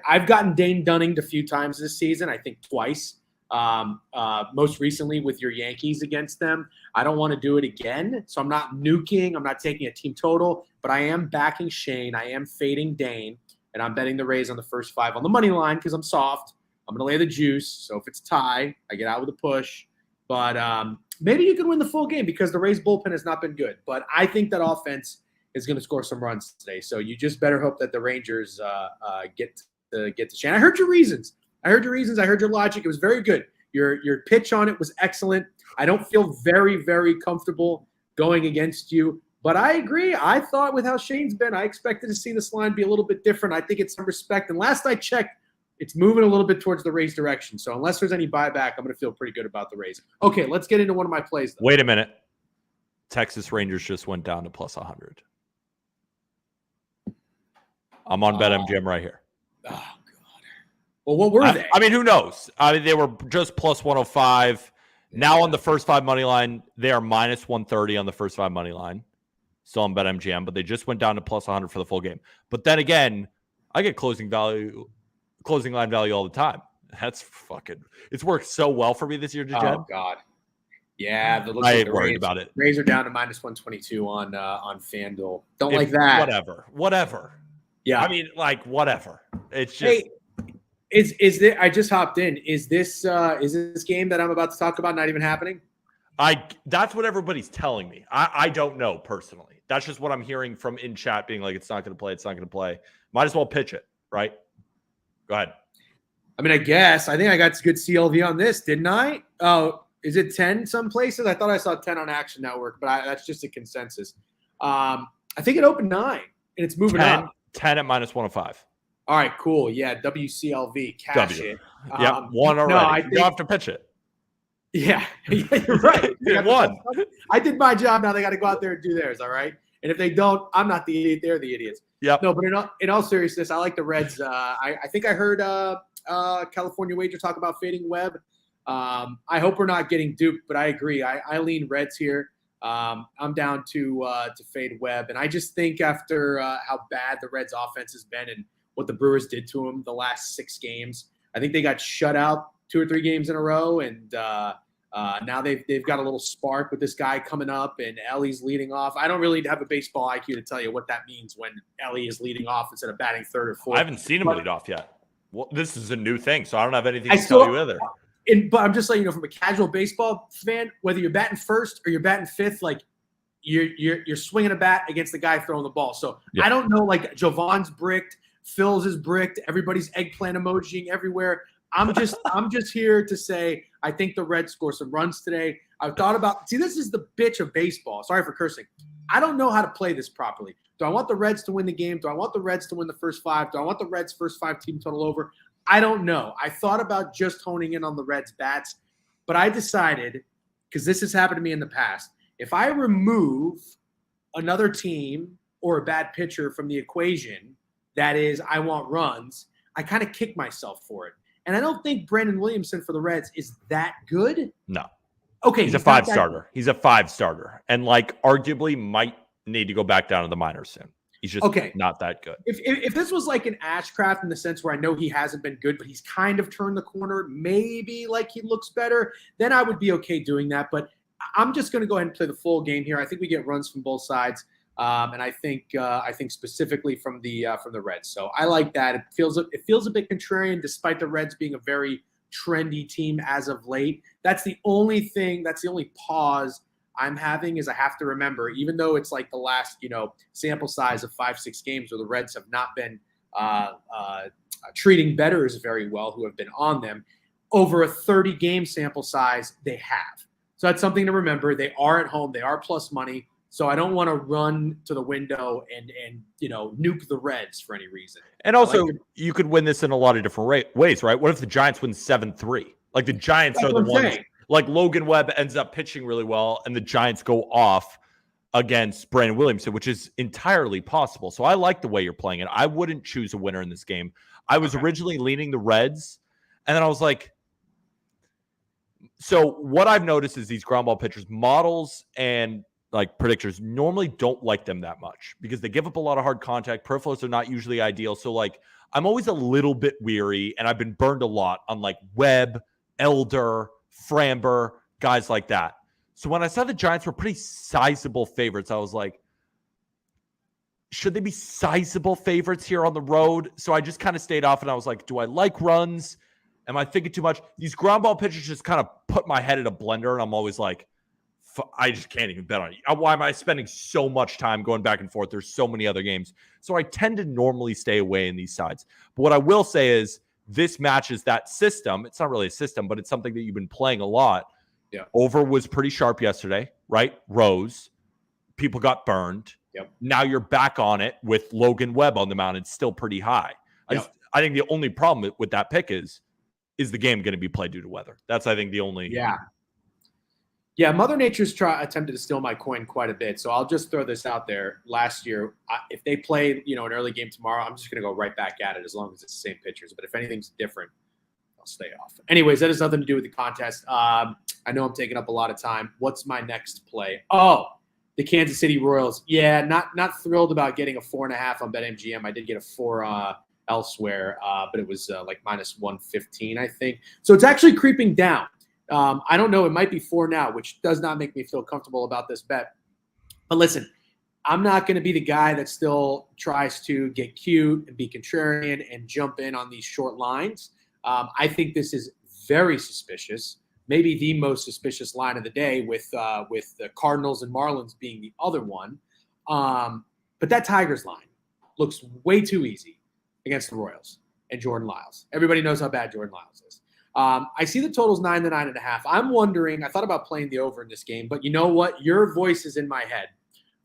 I've gotten Dane Dunning a few times this season. I think twice. Most recently with your Yankees against them. I don't want to do it again. So I'm not nuking. I'm not taking a team total, but I am backing Shane. I am fading Dane, and I'm betting the Rays on the first 5 on the money line because I'm soft. I'm going to lay the juice. So if it's tie, I get out with a push. But maybe you could win the full game because the Rays bullpen has not been good. But I think that offense is going to score some runs today. So you just better hope that the Rangers get to Shane. I heard your reasons. I heard your logic. It was very good. Your pitch on it was excellent. I don't feel very, very comfortable going against you. But I agree. I thought with how Shane's been, I expected to see this line be a little bit different. I think it's some respect. And last I checked, it's moving a little bit towards the Rays direction. So unless there's any buyback, I'm going to feel pretty good about the Rays. Okay, let's get into one of my plays, though. Wait a minute. Texas Rangers just went down to plus 100. I'm on BetMGM right here. Oh, God. Well, what were they? I mean, who knows? I mean, they were just plus 105. Now on the first 5 money line, they are minus 130 on the first 5 money line. Still on BetMGM, but they just went down to plus 100 for the full game. But then again, I get closing line value all the time. That's it's worked so well for me this year, Jen. Oh, God. Yeah, I ain't worried about it. Rays are down to minus 122 on FanDuel. Don't like that. Whatever. Yeah. I mean, like, whatever. It's just. Hey, is this? I just hopped in. Is this game that I'm about to talk about not even happening? That's what everybody's telling me. I don't know personally. That's just what I'm hearing from in chat being like, it's not going to play. It's not going to play. Might as well pitch it, right? Go ahead. I mean, I guess. I think I got good CLV on this, didn't I? Oh, is it 10 some places? I thought I saw 10 on Action Network, but that's just a consensus. I think it opened 9, and it's moving 10, up. 10 at minus 105. All right, cool. Yeah, WCLV, cash it. Yeah, one already. You don't have to pitch it. Yeah, you're right. It won. I did my job. Now they got to go out there and do theirs. All right. And if they don't, I'm not the idiot. They're the idiots. Yeah. No, but in all seriousness, I like the Reds. I think I heard California Wager talk about fading Webb. I hope we're not getting duped, but I agree. I lean Reds here. I'm down to fade Webb, and I just think after how bad the Reds' offense has been and what the Brewers did to them the last 6 games, I think they got shut out 2 or 3 games in a row, and now they've got a little spark with this guy coming up, and Ellie's leading off. I don't really have a baseball IQ to tell you what that means when Ellie is leading off instead of batting 3rd or 4th. I haven't seen him lead off yet. Well, this is a new thing, so I don't have anything to tell you either. But I'm just letting you know, from a casual baseball fan, whether you're batting 1st or you're batting 5th, like you're swinging a bat against the guy throwing the ball. So yeah. I don't know, like Jovan's bricked, Phil's is bricked, everybody's eggplant emojiing everywhere. I'm just here to say I think the Reds score some runs today. I've thought about this is the bitch of baseball. Sorry for cursing. I don't know how to play this properly. Do I want the Reds to win the game? Do I want the Reds to win the first 5? Do I want the Reds' first 5 team total over? I don't know. I thought about just honing in on the Reds bats, but I decided, because this has happened to me in the past, if I remove another team or a bad pitcher from the equation, that is, I want runs, I kind of kick myself for it. And I don't think Brandon Williamson for the Reds is that good. No. Okay. He's a 5 starter. He's a 5 starter. And like arguably might need to go back down to the minors soon. He's just not that good. If this was like an Ashcraft in the sense where I know he hasn't been good, but he's kind of turned the corner, maybe like he looks better, then I would be okay doing that. But I'm just going to go ahead and play the full game here. I think we get runs from both sides. And I think specifically from the Reds. So I like that. It feels a bit contrarian, despite the Reds being a very trendy team as of late. That's the only pause I'm having is I have to remember, even though it's like the last sample size of 5-6 games where the Reds have not been treating bettors very well who have been on them, over a 30-game sample size they have. So that's something to remember. They are at home. They are plus money. So I don't want to run to the window and nuke the Reds for any reason. And also, you could win this in a lot of different ways, right? What if the Giants win 7-3? Like the Giants are the ones. Like Logan Webb ends up pitching really well, and the Giants go off. against Brandon Williamson, which is entirely possible. So I like the way you're playing it. I wouldn't choose a winner in this game. I was originally leaning the Reds, and then I was like, so what I've noticed is these ground ball pitchers, models and like predictors, normally don't like them that much because they give up a lot of hard contact. Peripherals are not usually ideal. So like I'm always a little bit weary, and I've been burned a lot on like Webb, Elder, Framber, guys like that. So when I saw the Giants were pretty sizable favorites, I was like, should they be sizable favorites here on the road? So I just kind of stayed off, and I was like, do I like runs? Am I thinking too much? These ground ball pitchers just kind of put my head in a blender, and I'm always like, I just can't even bet on it. Why am I spending so much time going back and forth? There's so many other games. So I tend to normally stay away in these sides. But what I will say is this matches that system. It's not really a system, but it's something that you've been playing a lot. Yeah. Over was pretty sharp yesterday, right? Rose. People got burned. Yep. Now you're back on it with Logan Webb on the mound. It's still pretty high. Yep. I think the only problem with that pick is the game going to be played due to weather? That's, I think, the only. Yeah, Mother Nature's attempted to steal my coin quite a bit. So I'll just throw this out there. Last year, if they play, an early game tomorrow, I'm just going to go right back at it as long as it's the same pitchers. But if anything's different, I'll stay off. Anyways, that has nothing to do with the contest. I know I'm taking up a lot of time. What's my next play? Oh, the Kansas City Royals. Yeah, not thrilled about getting a 4.5 on BetMGM. I did get a 4 elsewhere, but it was like minus 115, I think. So it's actually creeping down. I don't know. It might be 4 now, which does not make me feel comfortable about this bet. But listen, I'm not going to be the guy that still tries to get cute and be contrarian and jump in on these short lines. I think this is very suspicious, maybe the most suspicious line of the day with the Cardinals and Marlins being the other one. But that Tigers line looks way too easy against the Royals and Jordan Lyles. Everybody knows how bad Jordan Lyles is. I see the totals 9 to 9.5. I'm wondering, I thought about playing the over in this game, but you know what? Your voice is in my head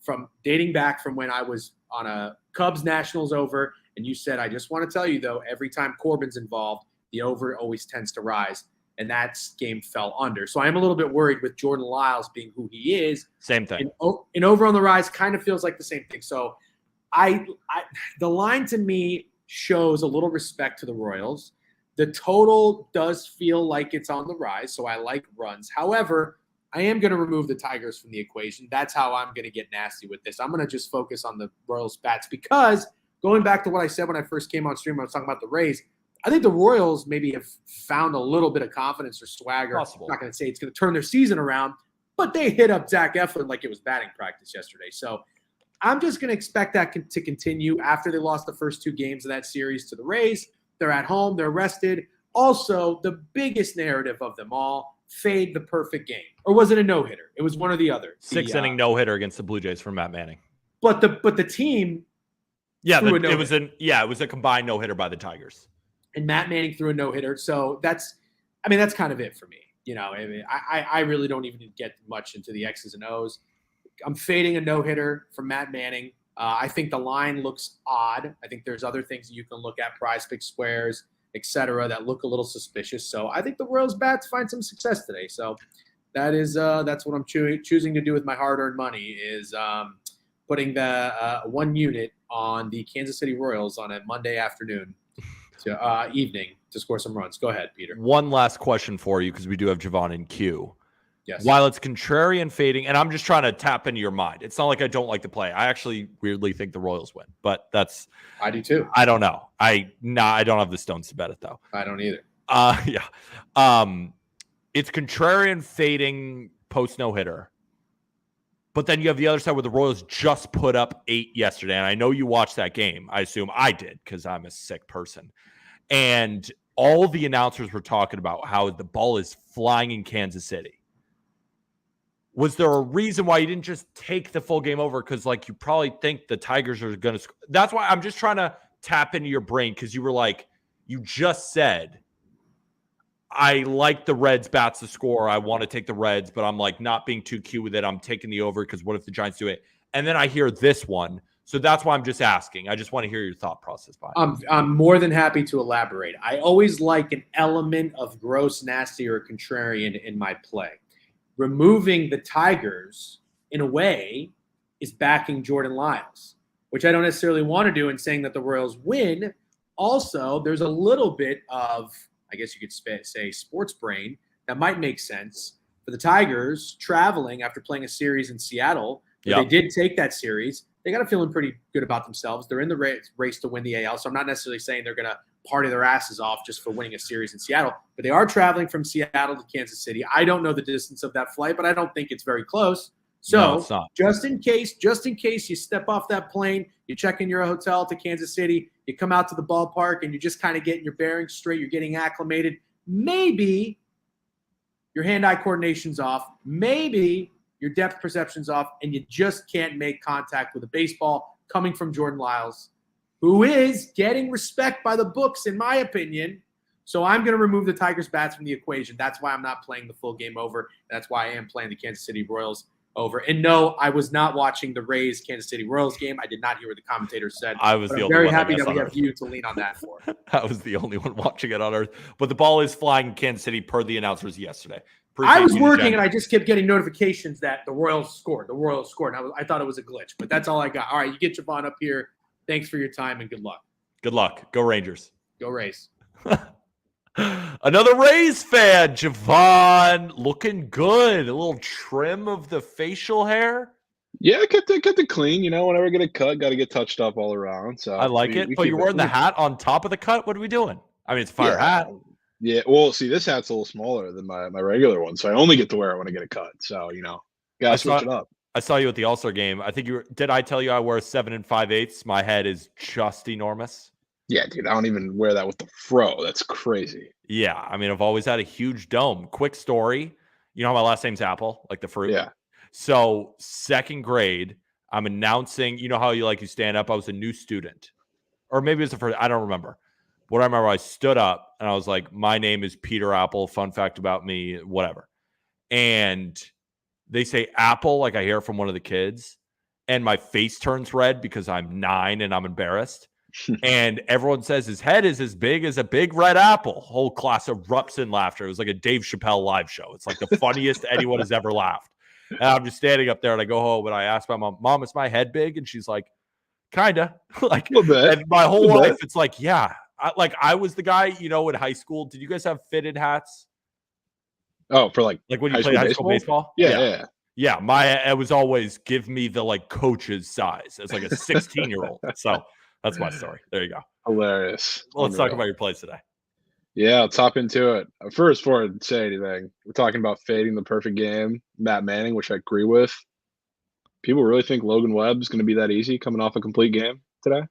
from dating back from when I was on a Cubs Nationals over, and you said, I just want to tell you, though, every time Corbin's involved, the over always tends to rise, and that game fell under. So I am a little bit worried with Jordan Lyles being who he is. Same thing. And over on the rise kind of feels like the same thing. So the line to me shows a little respect to the Royals. The total does feel like it's on the rise, so I like runs. However, I am going to remove the Tigers from the equation. That's how I'm going to get nasty with this. I'm going to just focus on the Royals bats because going back to what I said when I first came on stream, I was talking about the Rays. I think the Royals maybe have found a little bit of confidence or swagger. Possible. I'm not going to say it's going to turn their season around, but they hit up Zach Eflin like it was batting practice yesterday. So I'm just going to expect that to continue after they lost the first 2 games of that series to the Rays. They're at home. They're rested. Also, the biggest narrative of them all, fade the perfect game. Or was it a no-hitter? It was one or the other. 6-inning no-hitter against the Blue Jays from Matt Manning. But the team it was a combined no-hitter by the Tigers. And Matt Manning threw a no-hitter. So that's kind of it for me. I really don't even get much into the X's and O's. I'm fading a no-hitter from Matt Manning. I think the line looks odd. I think there's other things that you can look at, prize pick squares, etc., that look a little suspicious. So I think the Royals bats find some success today. So that's what I'm choosing to do with my hard-earned money is putting the 1 unit on the Kansas City Royals on a Monday afternoon to evening to score some runs. Go ahead, Peter. One last question for you because we do have Javon in queue. Yes. While it's contrarian fading, and I'm just trying to tap into your mind. It's not like I don't like the play. I actually weirdly think the Royals win, but I do too. I don't know. I don't have the stones to bet it though. I don't either. It's contrarian fading post no hitter, but then you have the other side where the Royals just put up 8 yesterday, and I know you watched that game. I assume I did because I'm a sick person, and all the announcers were talking about how the ball is flying in Kansas City. Was there a reason why you didn't just take the full game over? Because, you probably think the Tigers are going to – that's why I'm just trying to tap into your brain because you were like – you just said, I like the Reds bats to score. I want to take the Reds, but I'm, not being too cute with it. I'm taking the over because what if the Giants do it? And then I hear this one. So that's why I'm just asking. I just want to hear your thought process behind it. I'm more than happy to elaborate. I always like an element of gross, nasty, or contrarian in my play. Removing the Tigers, in a way, is backing Jordan Lyles, which I don't necessarily want to do in saying that the Royals win. Also, there's a little bit of, I guess you could say, sports brain that might make sense for the Tigers traveling after playing a series in Seattle. They did take that series. They got to feeling pretty good about themselves. They're in the race to win the AL, so I'm not necessarily saying they're going to party their asses off just for winning a series in Seattle, but they are traveling from Seattle to Kansas City. I don't know the distance of that flight, but I don't think it's very close. So just in case you step off that plane, you check in your hotel to Kansas City, you come out to the ballpark, and you're just kind of getting your bearings straight, you're getting acclimated. Maybe your hand-eye coordination's off. Maybe your depth perception's off, and you just can't make contact with a baseball coming from Jordan Lyles, who is getting respect by the books, in my opinion. So I'm going to remove the Tigers' bats from the equation. That's why I'm not playing the full game over. That's why I am playing the Kansas City Royals over. And no, I was not watching the Rays Kansas City Royals game. I did not hear what the commentator said. I was the only one. Very happy that we have you to lean on that for. I was the only one watching it on Earth. But the ball is flying in Kansas City per the announcers yesterday. I was working and I just kept getting notifications that the Royals scored. And I thought it was a glitch, but that's all I got. All right, you get Javon up here. Thanks for your time and good luck. Good luck. Go Rangers. Go Rays. Another Rays fan, Javon, looking good. A little trim of the facial hair. Yeah, kept it clean. Whenever I get a cut, got to get touched up all around. So I like it. But you're wearing the hat on top of the cut. What are we doing? I mean, it's a fire hat. Yeah, well, see, this hat's a little smaller than my regular one, so I only get to wear it when I get a cut. So, gotta switch it up. I saw you at the All-Star game. I think did I tell you I wear 7 5/8? My head is just enormous. Yeah, dude, I don't even wear that with the fro. That's crazy. Yeah, I mean, I've always had a huge dome. Quick story. You know how my last name's Apple, like the fruit? Yeah. So 2nd grade, I'm announcing, you know how you stand up? I was a new student. Or maybe it was the first, I don't remember. What I remember, I stood up and I was like, my name is Peter Apple. Fun fact about me, whatever. And they say Apple, like I hear it from one of the kids. And my face turns red because I'm 9 and I'm embarrassed. And everyone says his head is as big as a big red apple. Whole class erupts in laughter. It was like a Dave Chappelle live show. It's like the funniest anyone has ever laughed. And I'm just standing up there and I go home and I ask my mom, is my head big? And she's like, kinda. Like, and my whole life, it's like, yeah. I was the guy, in high school. Did you guys have fitted hats? Oh, for like when you played high school baseball? Yeah. Yeah, it was always give me the coach's size as like a 16-year-old. So that's my story. There you go. Hilarious. Well, let's talk about your plays today. Yeah, let's hop into it. First, before I say anything, we're talking about fading the perfect game, Matt Manning, which I agree with. People really think Logan Webb's going to be that easy coming off a complete game today?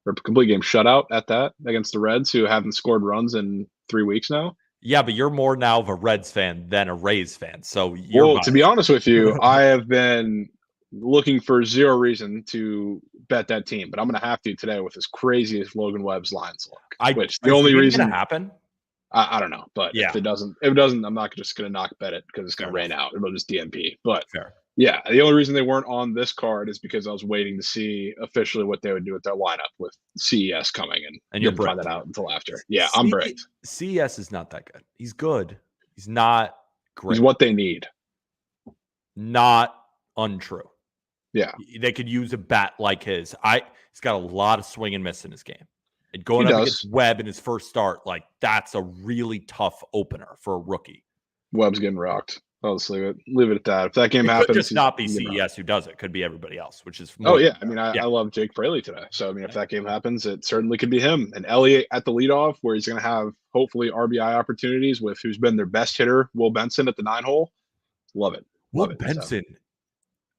Or a complete game shutout at that against the Reds, who haven't scored runs in 3 weeks now. Yeah, but you're more now of a Reds fan than a Rays fan. So to be honest with you, I have been looking for zero reason to bet that team, but I'm going to have to today with as crazy as Logan Webb's lines look. The only reason going to happen, I don't know, but if it doesn't, I'm not just going to knock bet it because it's going to rain out. It'll just DNP. But fair. Yeah, the only reason they weren't on this card is because I was waiting to see officially what they would do with their lineup with CES coming, and you're didn't find that out until after. Yeah, I'm bricked. CES is not that good. He's good. He's not great. He's what they need. Not untrue. Yeah, they could use a bat like his. He's got a lot of swing and miss in his game. And going up against Webb in his first start, that's a really tough opener for a rookie. Webb's getting rocked. I'll just leave it at that. If that game happens, could just not be CES who does it. Could be everybody else, which is I love Jake Fraley today. So if that game happens, it certainly could be him. And Elliott at the leadoff, where he's going to have hopefully RBI opportunities with who's been their best hitter, Will Benson at the 9 hole. Love it. Will Benson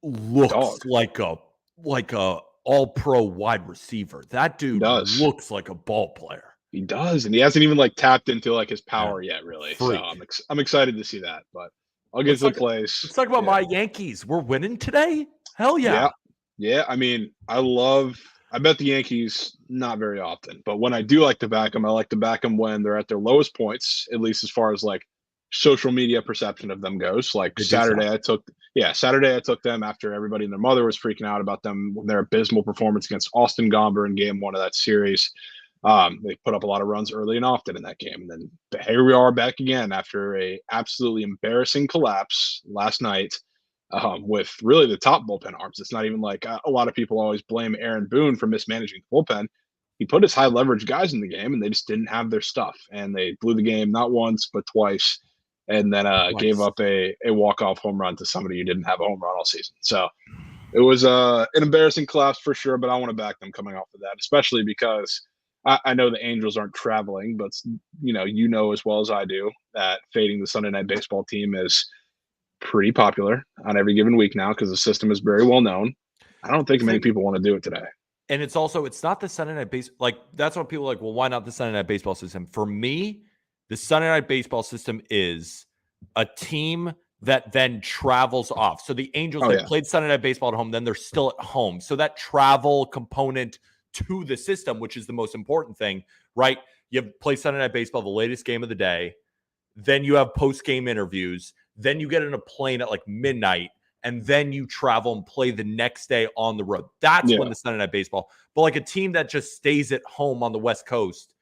looks like a all-pro wide receiver. That dude looks like a ball player. He does, and he hasn't even tapped into his power yet, really. Freak. So I'm excited to see that, but. I'll get to the plays. Let's talk about my Yankees. We're winning today? Hell yeah. Yeah. I mean, I bet the Yankees not very often, but when I do like to back them, I like to back them when they're at their lowest points, at least as far as social media perception of them goes. Saturday, I took them after everybody and their mother was freaking out about them when their abysmal performance against Austin Gomber in game 1 of that series. They put up a lot of runs early and often in that game. And then here we are back again after a absolutely embarrassing collapse last night. with really the top bullpen arms. It's not even like a lot of people always blame Aaron Boone for mismanaging the bullpen. He put his high leverage guys in the game, and they just didn't have their stuff. And they blew the game not once, but twice, and then gave up a walk-off home run to somebody who didn't have a home run all season. So it was an embarrassing collapse for sure, but I want to back them coming off of that, especially because I know the Angels aren't traveling, but you know as well as I do that fading the Sunday Night Baseball team is pretty popular on every given week now because the system is very well known. I don't think many people want to do it today. And it's not the Sunday Night Baseball. Like, that's what people are like, well, why not the Sunday Night Baseball system? For me, the Sunday Night Baseball system is a team that then travels off. So the Angels, played Sunday Night Baseball at home, then they're still at home. So that travel component to the system, which is the most important thing, right? You play Sunday Night Baseball, the latest game of the day. Then you have post-game interviews. Then you get in a plane at like midnight. And then you travel and play the next day on the road. That's when the Sunday Night Baseball. But like a team that just stays at home on the West Coast,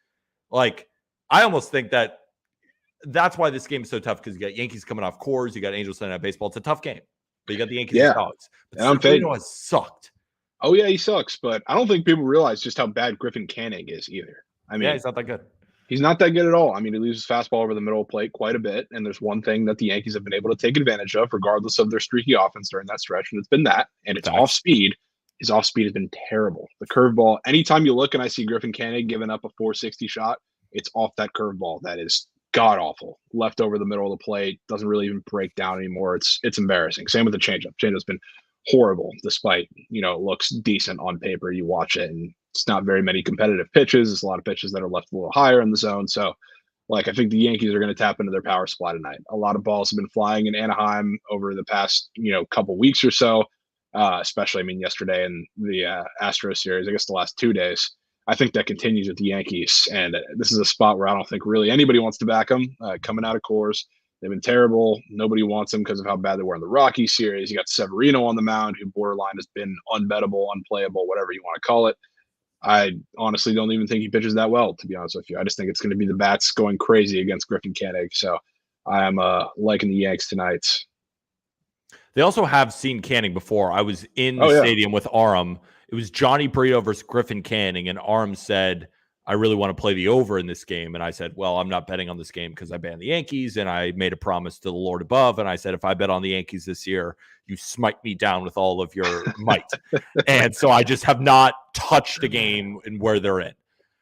like I almost think that's why this game is so tough, because you got Yankees coming off Coors, you got Angels Sunday Night Baseball. It's a tough game, but you got the Yankees and Dogs. But Severino has sucked. Oh yeah, he sucks. But I don't think people realize just how bad Griffin Canning is either. I mean, he's not that good. He's not that good at all. I mean, he leaves his fastball over the middle of the plate quite a bit. And there's one thing that the Yankees have been able to take advantage of, regardless of their streaky offense during that stretch, and it's been that. And it's off speed. His off speed has been terrible. The curveball, anytime you look and I see Griffin Canning giving up a 460 shot, it's off that curveball. That is god awful. Left over the middle of the plate, doesn't really even break down anymore. It's embarrassing. Same with the changeup. Changeup's been horrible, despite, it looks decent on paper. You watch it and it's not very many competitive pitches. There's a lot of pitches that are left a little higher in the zone. So, I think the Yankees are going to tap into their power supply tonight. A lot of balls have been flying in Anaheim over the past, couple weeks or so, especially, yesterday in the Astros series, I guess the last 2 days. I think that continues with the Yankees. And this is a spot where I don't think really anybody wants to back them coming out of Coors. They've been terrible. Nobody wants them because of how bad they were in the Rockies series. You got Severino on the mound, who borderline has been unbettable, unplayable, whatever you want to call it. I honestly don't even think he pitches that well, to be honest with you. I just think it's going to be the bats going crazy against Griffin Canning. So I am liking the Yanks tonight. They also have seen Canning before. I was in the stadium with Aram. It was Johnny Brito versus Griffin Canning, and Aram said, I really want to play the over in this game. And I said, well, I'm not betting on this game because I banned the Yankees, and I made a promise to the Lord above. And I said, if I bet on the Yankees this year, you smite me down with all of your might. And so I just have not touched a game in where they're in.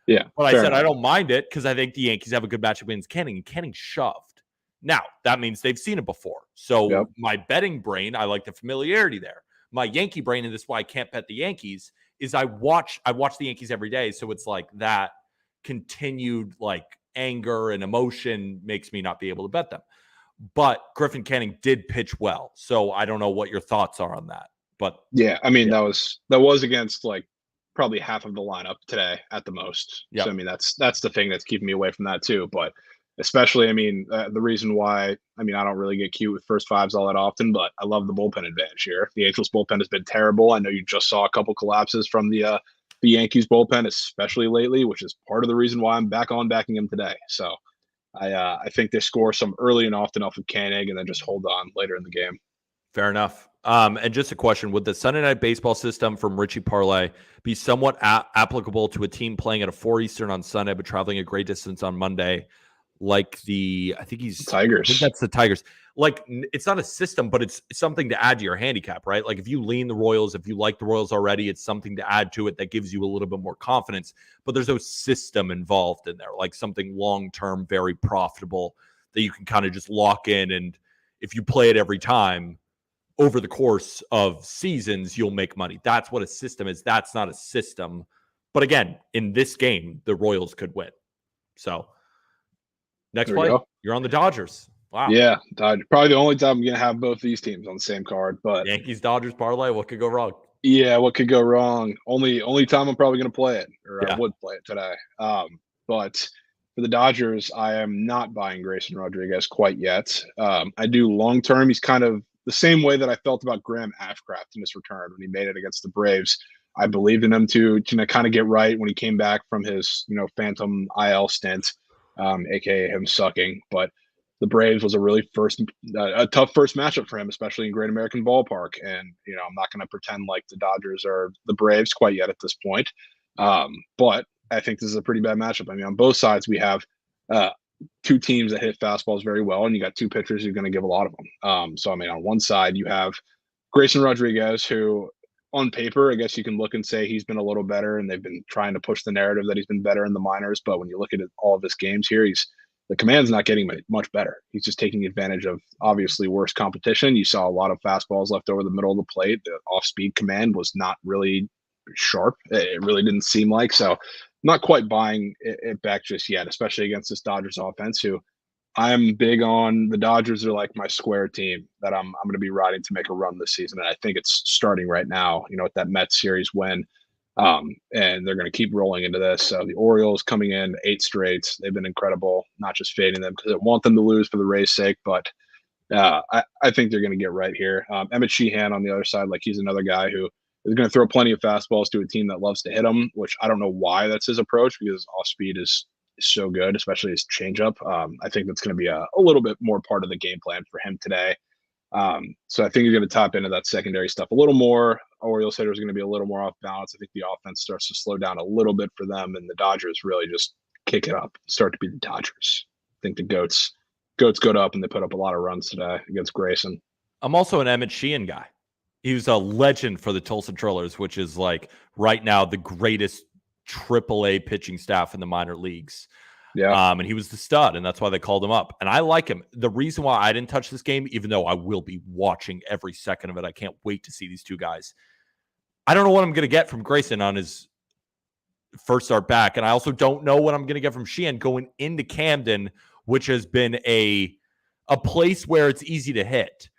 Yeah. But I said, I don't mind it because I think the Yankees have a good matchup against Canning, and Canning shoved. Now, that means they've seen it before. So my betting brain, I like the familiarity there. My Yankee brain, and this is why I can't bet the Yankees, is I watch the Yankees every day. So it's like that continued like anger and emotion makes me not be able to bet them. But Griffin Canning did pitch well. So I don't know what your thoughts are on that. But yeah, that was against like probably half of the lineup today at the most. Yep. So that's the thing that's keeping me away from that too. But especially, the reason why, I don't really get cute with first fives all that often, but I love the bullpen advantage here. The Angels bullpen has been terrible. I know you just saw a couple collapses from the Yankees bullpen, especially lately, which is part of the reason why I'm backing him today. So I think they score some early and often off of Canning and then just hold on later in the game. Fair enough. And just a question, would the Sunday Night Baseball system from Richie Parlay be somewhat applicable to a team playing at a 4 Eastern on Sunday, but traveling a great distance on Monday? Like I think Tigers. I think that's the Tigers. Like, it's not a system, but it's something to add to your handicap, right? Like, if you lean the Royals, if you like the Royals already, it's something to add to it that gives you a little bit more confidence. But there's no system involved in there, like something long-term, very profitable that you can kind of just lock in. And if you play it every time over the course of seasons, you'll make money. That's what a system is. That's not a system. But again, in this game, the Royals could win. So next play, you're on the Dodgers. Wow. Yeah, probably the only time I'm going to have both these teams on the same card. But Yankees, Dodgers parlay, what could go wrong? Yeah, what could go wrong? Only time I'm probably going to play it, or I would play it today. But for the Dodgers, I am not buying Grayson Rodriguez quite yet. I do long term. He's kind of the same way that I felt about Graham Ashcraft in his return when he made it against the Braves. I believed in him to kind of get right when he came back from his phantom IL stint. AKA him sucking. But the Braves was a really a tough first matchup for him, especially in Great American Ballpark. And I'm not going to pretend like the Dodgers are the Braves quite yet at this point, but I think this is a pretty bad matchup. I mean, on both sides we have two teams that hit fastballs very well, and you got two pitchers who are going to give a lot of them. So I mean, on one side you have Grayson Rodriguez, who on paper, I guess you can look and say he's been a little better, and they've been trying to push the narrative that he's been better in the minors. But when you look at all of his games here, the command's not getting much better. He's just taking advantage of obviously worse competition. You saw a lot of fastballs left over the middle of the plate. The off-speed command was not really sharp. It really didn't seem like. So not quite buying it back just yet, especially against this Dodgers offense, who I'm big on. The Dodgers are like my square team that I'm going to be riding to make a run this season. And I think it's starting right now, with that Mets series win. And they're going to keep rolling into this. So the Orioles coming in 8 straight. They've been incredible, not just fading them because I want them to lose for the Rays' sake, but I think they're going to get right here. Emmett Sheehan on the other side, like he's another guy who is going to throw plenty of fastballs to a team that loves to hit them, which I don't know why that's his approach because off speed is so good, especially his changeup. I think that's going to be a little bit more part of the game plan for him today. So I think you're going to tap into that secondary stuff a little more. Orioles hitters are going to be a little more off balance. I think the offense starts to slow down a little bit for them, and the Dodgers really just kick it up, start to be the Dodgers. I think the goats go up, and they put up a lot of runs today against Grayson. I'm also an Emmett Sheehan guy. He was a legend for the Tulsa Trollers, which is like right now the greatest AAA pitching staff in the minor leagues. Yeah. And he was the stud, and that's why they called him up. And I like him. The reason why I didn't touch this game, even though I will be watching every second of it, I can't wait to see these two guys. I don't know what I'm going to get from Grayson on his first start back, and I also don't know what I'm going to get from Sheehan going into Camden, which has been a place where it's easy to hit.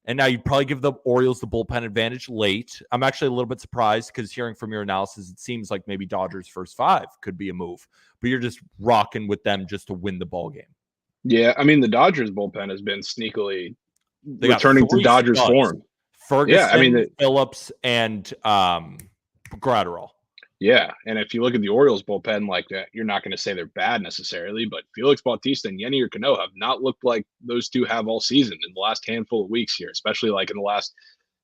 And now you probably give the Orioles the bullpen advantage late. I'm actually a little bit surprised because hearing from your analysis, it seems like maybe Dodgers first 5 could be a move, but you're just rocking with them just to win the ball game. Yeah, I mean the Dodgers bullpen has been sneakily returning to Dodgers form. Ferguson, Phillips, and Gratterall. Yeah, and if you look at the Orioles bullpen, like that, you're not going to say they're bad necessarily, but Felix Bautista and Yennier Cano have not looked like those two have all season in the last handful of weeks here, especially like in the last,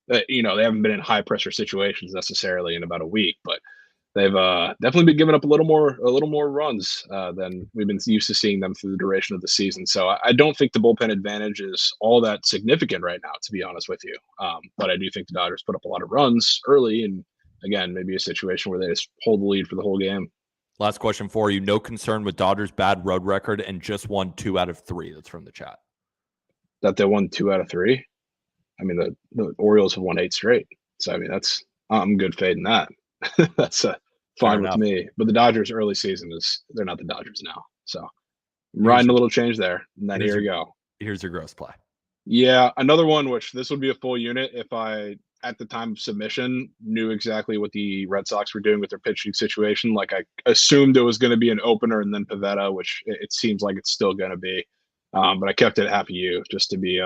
they haven't been in high pressure situations necessarily in about a week, but they've definitely been giving up a little more runs than we've been used to seeing them through the duration of the season. So I don't think the bullpen advantage is all that significant right now, to be honest with you. But I do think the Dodgers put up a lot of runs early, and again, maybe a situation where they just hold the lead for the whole game. Last question for you. No concern with Dodgers' bad road record and just won 2 out of 3. That's from the chat. That they won 2 out of 3? I mean, the Orioles have won 8 straight. So, I mean, I'm good fading that. That's fine with me. But the Dodgers' early season they're not the Dodgers now. So, I'm riding a little change there. And then here we go. Here's your gross play. Yeah, another one, which this would be a full unit if I, at the time of submission, knew exactly what the Red Sox were doing with their pitching situation. Like I assumed it was going to be an opener and then Pivetta, which it seems like it's still going to be. But I kept it half a U just to be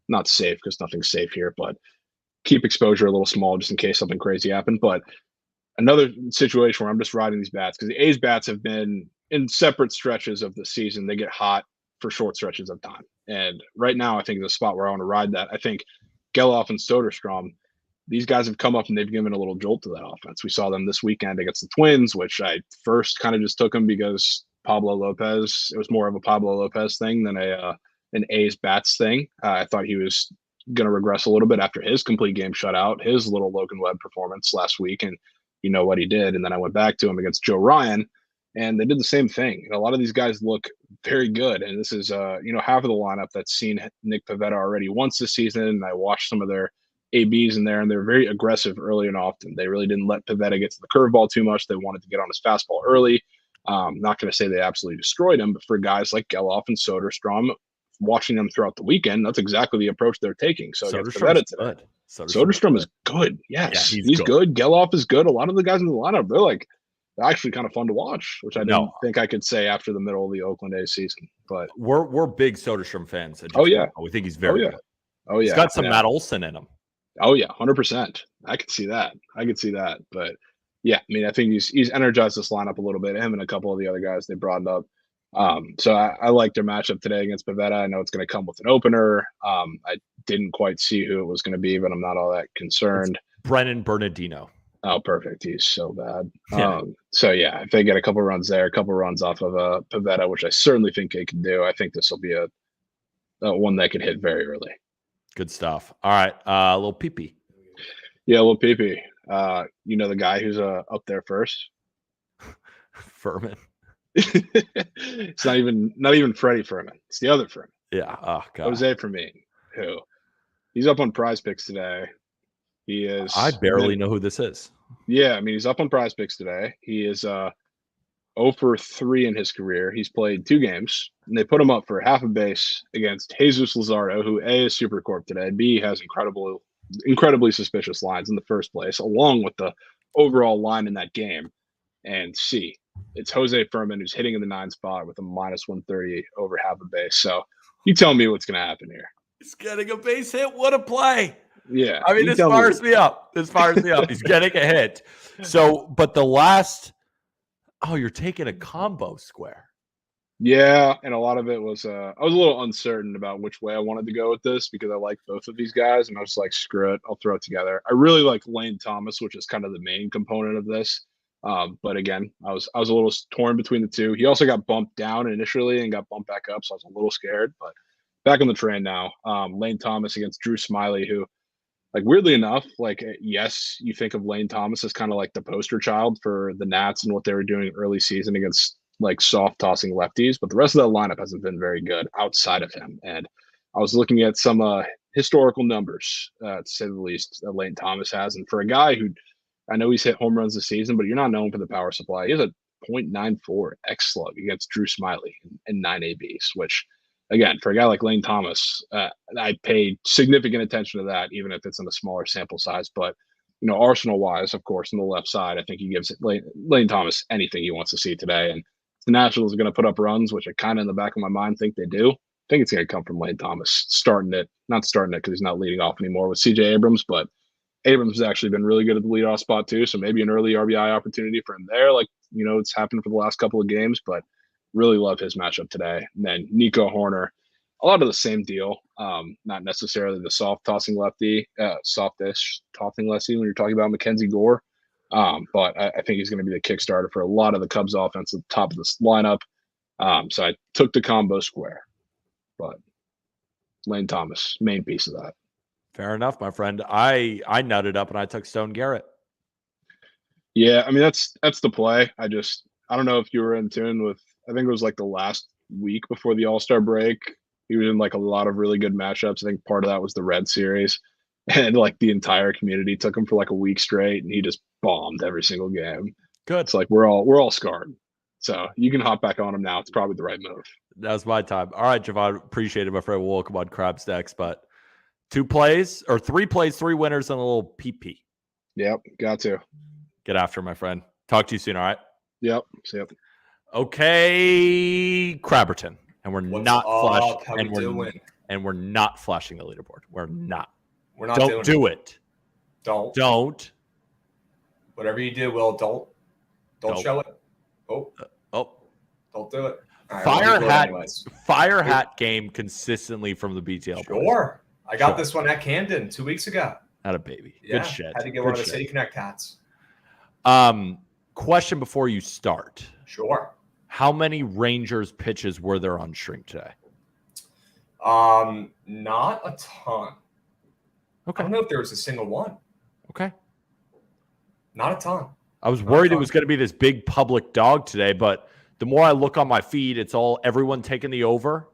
not safe because nothing's safe here, but keep exposure a little small just in case something crazy happened. But another situation where I'm just riding these bats because the A's bats have been in separate stretches of the season. They get hot for short stretches of time. And right now, I think is a spot where I want to ride that. I think Geloff and Soderstrom, these guys have come up and they've given a little jolt to that offense. We saw them this weekend against the Twins, which I first kind of just took them because Pablo Lopez, it was more of a Pablo Lopez thing than an A's bats thing. I thought he was going to regress a little bit after his complete game shutout, his little Logan Webb performance last week. And you know what he did. And then I went back to him against Joe Ryan and they did the same thing. A lot of these guys look very good. And this is, half of the lineup that's seen Nick Pivetta already once this season. And I watched some of their ABs in there, and they're very aggressive early and often. They really didn't let Pivetta get to the curveball too much. They wanted to get on his fastball early. Not going to say they absolutely destroyed him, but for guys like Geloff and Soderstrom, watching them throughout the weekend, that's exactly the approach they're taking. So Pivetta today. Soderstrom is good. Yes, yeah, he's good. Geloff is good. A lot of the guys in the lineup, they're actually kind of fun to watch, which I didn't think I could say after the middle of the Oakland A's season. But we're big Soderstrom fans. We think he's very good. Oh yeah, he's got some Matt Olson in him. Oh yeah, 100%. I could see that. But yeah, I mean, I think he's energized this lineup a little bit. Him and a couple of the other guys they brought up. So I like their matchup today against Pavetta. I know it's going to come with an opener. I didn't quite see who it was going to be, but I'm not all that concerned. Brennan Bernardino. Oh, perfect. He's so bad. Yeah. So yeah, if they get a couple runs there, a couple runs off of Pavetta, which I certainly think they can do, I think this will be a one that could hit very early. Good stuff. All right, little peepee. Yeah, little PP. You know the guy who's up there first? Furman. It's not even Freddie Furman. It's the other Furman. Yeah. Oh god. Jose Fermin, who he's up on Prize Picks today. He is. I barely know who this is. Yeah, I mean he's up on Prize Picks today. He is 0 for 3 in his career. He's played 2 games, and they put him up for half a base against Jesus Luzardo, who A is Supercorp today, B has incredibly suspicious lines in the first place, along with the overall line in that game, and C, it's Jose Furman who's hitting in the 9 spot with a -130 over half a base. So you tell me what's going to happen here. He's getting a base hit. What a play. Yeah. I mean, this fires me up. This fires me up. He's getting a hit. So, but the last, you're taking a combo square. Yeah, and a lot of it was I was a little uncertain about which way I wanted to go with this because I like both of these guys, and I was like, screw it, I'll throw it together. I really like Lane Thomas, which is kind of the main component of this. But again, I was a little torn between the two. He also got bumped down initially and got bumped back up, so I was a little scared. But back on the train now. Lane Thomas against Drew Smiley, who, like, weirdly enough, like, yes, you think of Lane Thomas as kind of like the poster child for the Nats and what they were doing early season against like soft tossing lefties, but the rest of that lineup hasn't been very good outside of him. And I was looking at some historical numbers, to say the least, that Lane Thomas has. And for a guy who, I know he's hit home runs this season, but you're not known for the power supply. He has a .94 X slug against Drew Smiley and 9 ABs, which, again, for a guy like Lane Thomas, I paid significant attention to that, even if it's in a smaller sample size. But, you know, Arsenal-wise, of course, on the left side, I think he gives Lane Thomas anything he wants to see today. And the Nationals are going to put up runs, which I kind of in the back of my mind think they do. I think it's going to come from Lane Thomas not starting it because he's not leading off anymore with CJ Abrams, but Abrams has actually been really good at the leadoff spot too. So maybe an early RBI opportunity for him there. Like, you know, it's happened for the last couple of games, but really love his matchup today. And then Nico Horner, a lot of the same deal. Not necessarily the soft tossing lefty, softish tossing lefty when you're talking about Mackenzie Gore. But I think he's going to be the Kickstarter for a lot of the Cubs offense at the top of this lineup. So I took the combo square, but Lane Thomas, main piece of that. Fair enough, my friend. I nutted up and I took Stone Garrett. Yeah, I mean, that's the play. I don't know if you were in tune with, I think it was like the last week before the All-Star break. He was in like a lot of really good matchups. I think part of that was the Red Series. And like the entire community took him for like a week straight, and he just bombed every single game. Good. It's like we're all scarred. So you can hop back on him now. It's probably the right move. That was my time. All right, Javon, appreciate it, my friend. We'll welcome on Crabs next, but 3 plays, 3 winners, and a little PP. Yep, got to. Get after, my friend. Talk to you soon, all right? Yep. See ya. Okay, Crabberton. And we're What's not up? flashing. How we doing? And we're not flashing the leaderboard. We're not. We're not Don't do it. Don't. Whatever you do, Will, don't show it. Oh. Don't do it. Right, Fire hat game consistently from the BTL. Sure. I got this one at Camden 2 weeks ago. Not a baby. Yeah, good shit. Had to get one of the City Connect hats. Question before you start. Sure. How many Rangers pitches were there on stream today? Not a ton. Okay. I don't know if there was a single one. Okay. Not a ton. I was worried it was going to be this big public dog today, but the more I look on my feed, it's all everyone taking the over,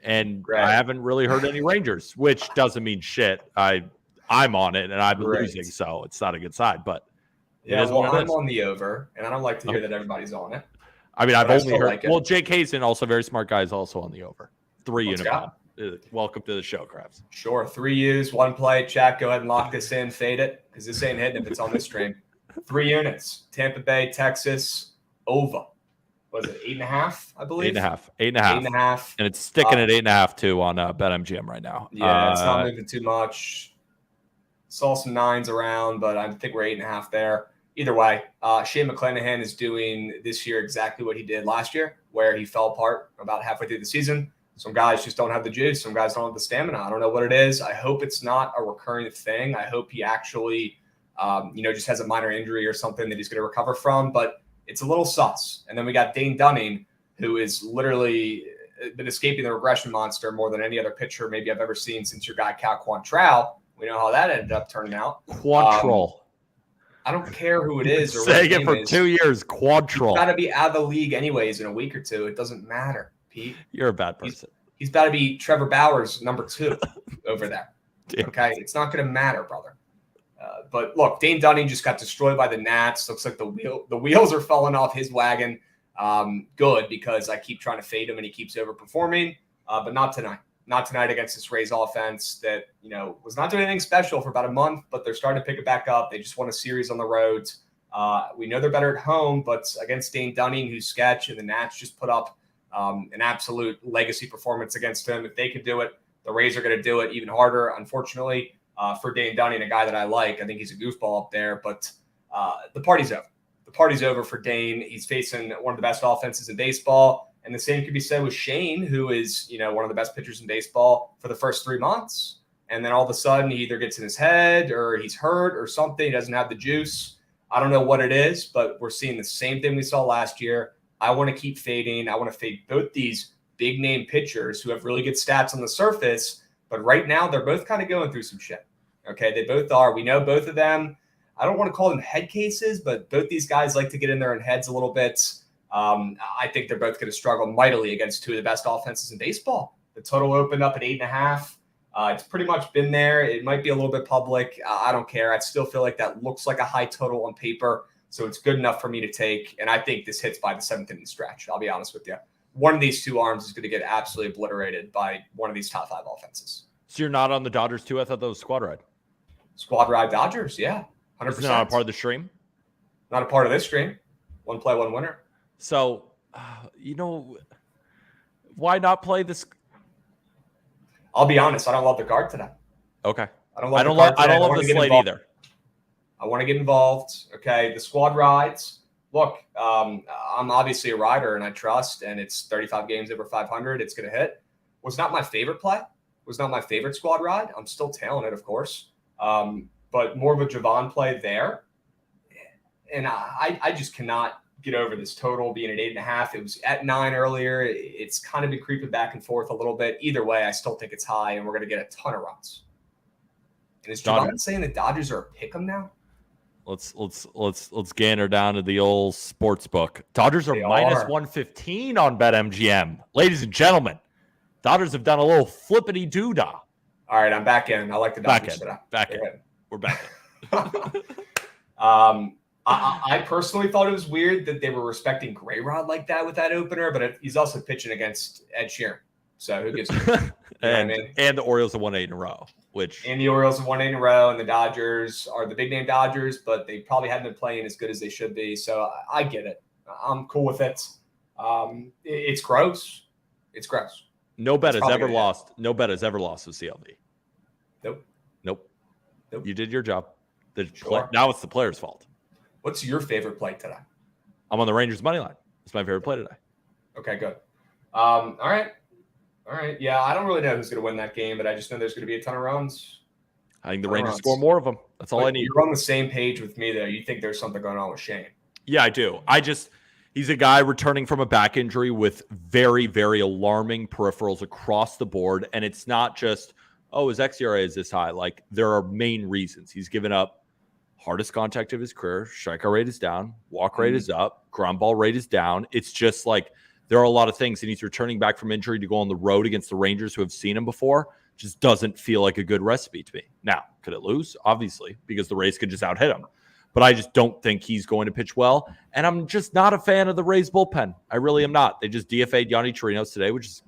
and I haven't really heard any Rangers, which doesn't mean shit. I'm on it, and I'm losing, so it's not a good side. But yeah, well, I'm on the over, and I don't like to hear that everybody's on it. I mean, I've only heard. Well, Jake Hazen, also very smart guy, is also on the over. 3 unit. Welcome to the show, Krabs. Sure. 3 U's, 1 play. Chat, go ahead and lock this in. Fade it, because this ain't hitting if it's on this stream. 3 units. Tampa Bay, Texas, over. Was it 8.5? I believe 8.5. 8.5. And it's sticking at 8.5 too on BetMGM right now. Yeah, it's not moving too much. Saw some 9s around, but I think we're 8.5 there. either way, Shane McClanahan is doing this year exactly what he did last year, where he fell apart about halfway through the season. Some guys just don't have the juice. Some guys don't have the stamina. I don't know what it is. I hope it's not a recurring thing. I hope he actually, just has a minor injury or something that he's going to recover from. But it's a little sus. And then we got Dane Dunning, who is literally been escaping the regression monster more than any other pitcher maybe I've ever seen since your guy Cal Quantrill. We know how that ended up turning out. Quantrill. I don't care who it is. Or saying it for 2 years. Quantrill. He's got to be out of the league anyways in a week or two. It doesn't matter. Pete. You're a bad person. He's about to be Trevor Bauer's number 2 over there. Damn. Okay, it's not going to matter, brother. But look, Dane Dunning just got destroyed by the Nats. Looks like the wheels are falling off his wagon. Good, because I keep trying to fade him and he keeps overperforming. But not tonight. Not tonight against this Rays offense that was not doing anything special for about a month, but they're starting to pick it back up. They just won a series on the road. We know they're better at home, but against Dane Dunning, who's sketch, and the Nats just put up an absolute legacy performance against him. If they could do it, the Rays are going to do it even harder. Unfortunately, for Dane Dunning, a guy that I like, I think he's a goofball up there, but the party's over. The party's over for Dane. He's facing one of the best offenses in baseball. And the same could be said with Shane, who is, one of the best pitchers in baseball for the first 3 months. And then all of a sudden he either gets in his head or he's hurt or something. He doesn't have the juice. I don't know what it is, but we're seeing the same thing we saw last year. I want to keep fading. I want to fade both these big name pitchers who have really good stats on the surface. But right now they're both kind of going through some shit. Okay, they both are. We know both of them. I don't want to call them head cases, but both these guys like to get in their own heads a little bit. I think they're both going to struggle mightily against 2 of the best offenses in baseball. The total opened up at 8.5. It's pretty much been there. It might be a little bit public. I don't care. I still feel like that looks like a high total on paper, so it's good enough for me to take. And I think this hits by the 7th inning stretch. I'll be honest with you. One of these 2 arms is going to get absolutely obliterated by one of these top 5 offenses. So you're not on the Dodgers too? I thought that was squad ride. Squad ride Dodgers, yeah, 100%. It's not a part of the stream. Not a part of this stream. One play, one winner. So, why not play this? I'll be honest. I don't love the card today. Okay. I don't love the slate either. I want to get involved. Okay. The squad rides. Look, I'm obviously a rider and I trust, and it's 35 games over 500. It's going to hit. Was not my favorite play. Was not my favorite squad ride. I'm still tailing it, of course. But more of a Javon play there. And I just cannot get over this total being at 8.5. It was at 9 earlier. It's kind of been creeping back and forth a little bit. Either way, I still think it's high, and we're going to get a ton of runs. And is Javon saying the Dodgers are a pick 'em now? Let's gander down to the old sports book. Dodgers are minus 115 on BetMGM. Ladies and gentlemen, Dodgers have done a little flippity doodah. All right, I'm back in. I like the Dodgers today. Back in. We're back in. I personally thought it was weird that they were respecting Grayrod like that with that opener, but he's also pitching against Ed Sheeran. So who gives a shit? And the Orioles have won 8 in a row. And the Orioles have won 8 in a row, and the Dodgers are the big name Dodgers, but they probably haven't been playing as good as they should be. So I get it. I'm cool with it. It's gross. It's gross. No bet has ever lost. No bet has ever lost with CLV. Nope. You did your job. Now it's the player's fault. What's your favorite play today? I'm on the Rangers money line. It's my favorite play today. Okay, good. All right. Yeah, I don't really know who's going to win that game, but I just know there's going to be a ton of runs. I think the Rangers score more of them. That's all I need. You're on the same page with me there. You think there's something going on with Shane? Yeah, I do. He's a guy returning from a back injury with very, very alarming peripherals across the board. And it's not just, his xERA is this high. Like, there are main reasons. He's given up hardest contact of his career. Strikeout rate is down. Walk rate is up. Ground ball rate is down. It's just like there are a lot of things. And he's returning back from injury to go on the road against the Rangers who have seen him before. Just doesn't feel like a good recipe to me. Now, could it lose? Obviously, because the Rays could just out hit him. But I just don't think he's going to pitch well. And I'm just not a fan of the Rays bullpen. I really am not. They just DFA'd Yonny Chirinos today, which is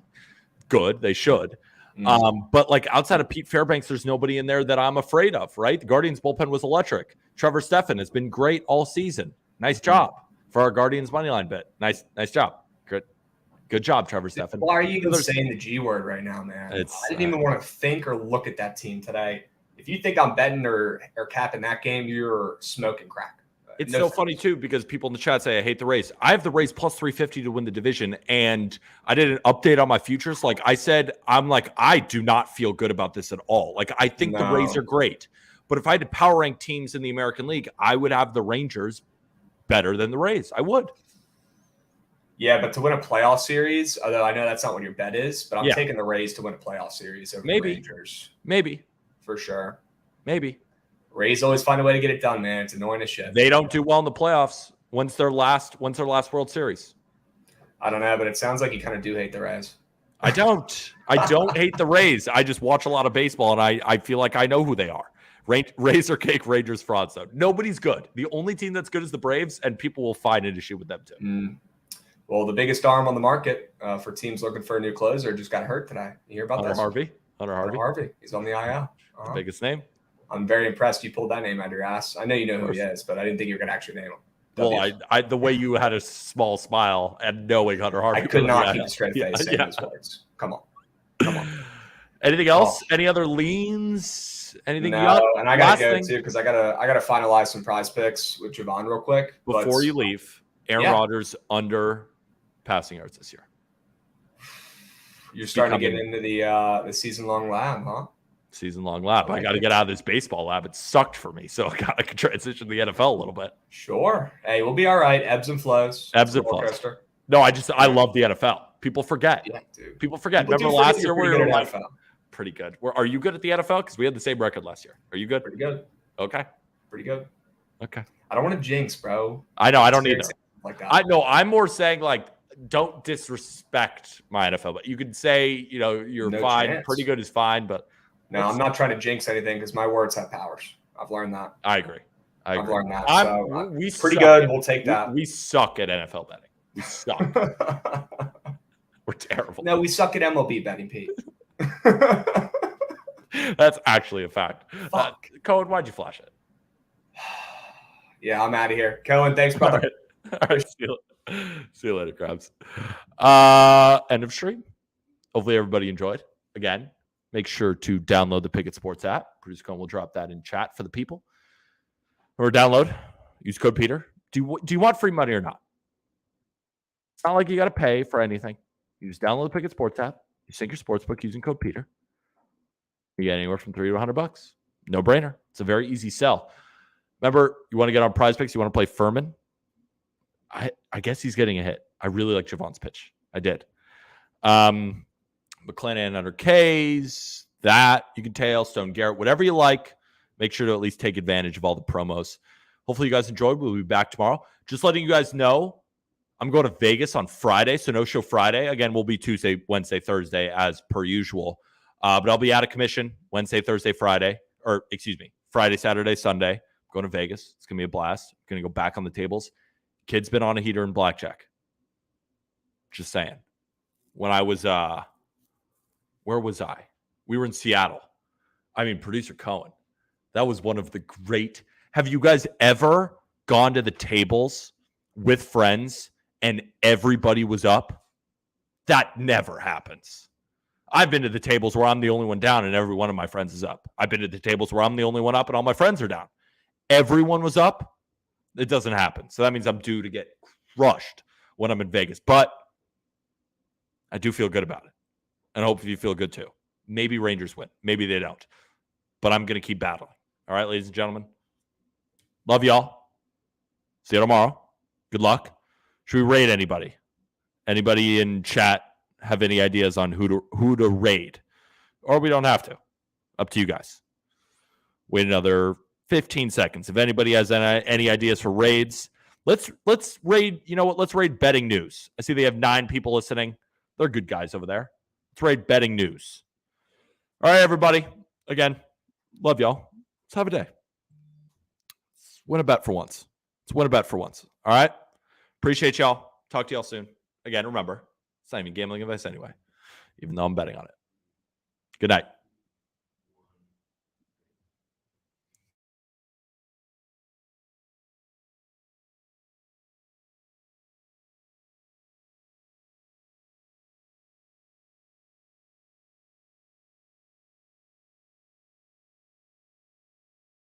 good. They should. But like outside of Pete Fairbanks, there's nobody in there that I'm afraid of, right? The Guardians bullpen was electric. Trevor Stephan has been great all season. Nice job for our Guardians money line bet. Nice job. Good job, Trevor Stephan. Why are you even saying the G word right now, man? I didn't even want to think or look at that team today. If you think I'm betting or capping that game, you're smoking crack. It's No so sense. funny too because people in the chat say I hate the Rays. I have the Rays plus 350 to win the division, and I did an update on my futures. Like I said, I do not feel good about this at all. Like I think the Rays No. are great, but if I had to power rank teams in the American League, I would have the Rangers better than the Rays. I would. Yeah, but to win a playoff series, although I know that's not what your bet is, but I'm Yeah. taking the Rays to win a playoff series over Maybe. the Rangers Maybe. for sure. Maybe. Rays always find a way to get it done, man. It's annoying as shit. They don't do well in the playoffs. When's their last World Series? I don't know, but it sounds like you kind of do hate the Rays. I don't. I don't hate the Rays. I just watch a lot of baseball, and I feel like I know who they are. Rays are cake, Rangers fraud zone. Nobody's good. The only team that's good is the Braves, and people will find an issue with them too. Well, the biggest arm on the market for teams looking for a new closer just got hurt today. You hear about Hunter this? Harvey. Hunter Harvey. He's on the IL. The biggest name. I'm very impressed you pulled that name out of your ass. I know you know who he is, but I didn't think you were going to actually name him. Well, I the way you had a small smile and knowing Hunter Harvey. I could not keep a straight face saying those words. Come on. Anything else? Any other leans? Anything? No, you got? and I got Last to go thing, too because I gotta finalize some prize picks with Javon real quick. before you leave. Aaron Rodgers under passing yards this year. You're starting to get into the season long lab, huh? Season-long lab. I got to get out of this baseball lab. It sucked for me, so I could transition to the NFL a little bit. Sure. Hey, we'll be all right. Ebbs and flows. Ebbs and flows. No, I love the NFL. People forget. Yeah, dude. People forget. People Remember do forget last year you're we pretty were good at like, NFL. pretty good. Are you good at the NFL? Because we had the same record last year. Are you good? Pretty good. Okay. Pretty good. Okay. I don't want to jinx, bro. I know. I don't either. Like that. I know. I'm more saying like, don't disrespect my NFL. But you could say, you're No fine. chance. Pretty good is fine. But No, I'm not trying to jinx anything because my words have powers. I've learned that. I agree. I've learned that. We pretty suck good. at- We'll take that. We suck at NFL betting. We suck. We're terrible. No, we suck at MLB betting, Pete. That's actually a fact. Fuck. Cohen, why'd you flash it? Yeah, I'm out of here. Cohen, thanks, brother. All right. See you later, Krabs. End of stream. Hopefully everybody enjoyed. Again, make sure to download the Pikkit Sports app. Producer Cohen will drop that in chat for the people. Or download. Use code Peter. Do you want free money or not? It's not like you got to pay for anything. You just download the Pikkit Sports app. You sync your sportsbook using code Peter. You get anywhere from $3 to $100. No brainer. It's a very easy sell. Remember, you want to get on prize picks? You want to play Furman? I guess he's getting a hit. I really like Javon's pitch. I did. McClanahan under K's. That you can tail. Stone Garrett. Whatever you like. Make sure to at least take advantage of all the promos. Hopefully you guys enjoyed. We'll be back tomorrow. Just letting you guys know, I'm going to Vegas on Friday, so no show Friday. Again, we'll be Tuesday, Wednesday, Thursday as per usual. But I'll be out of commission Wednesday, Thursday, Friday. Or, excuse me, Friday, Saturday, Sunday. I'm going to Vegas. It's going to be a blast. I'm going to go back on the tables. Kid's been on a heater in blackjack. Just saying. When I was, where was I? We were in Seattle. Producer Cohen. That was one of the great. Have you guys ever gone to the tables with friends and everybody was up? That never happens. I've been to the tables where I'm the only one down and every one of my friends is up. I've been to the tables where I'm the only one up and all my friends are down. Everyone was up. It doesn't happen. So that means I'm due to get crushed when I'm in Vegas. But I do feel good about it. And I hope you feel good too. Maybe Rangers win. Maybe they don't. But I'm going to keep battling. All right, ladies and gentlemen. Love y'all. See you tomorrow. Good luck. Should we raid anybody? Anybody in chat have any ideas on who to raid? Or we don't have to. Up to you guys. Wait another 15 seconds. If anybody has any ideas for raids, let's raid. You know what? Let's raid betting news. I see they have 9 people listening. They're good guys over there. Let's raid betting news. All right, everybody. Again, love y'all. Let's have a day. Let's win a bet for once. All right. Appreciate y'all. Talk to y'all soon. Again, remember, it's not even gambling advice anyway, even though I'm betting on it. Good night.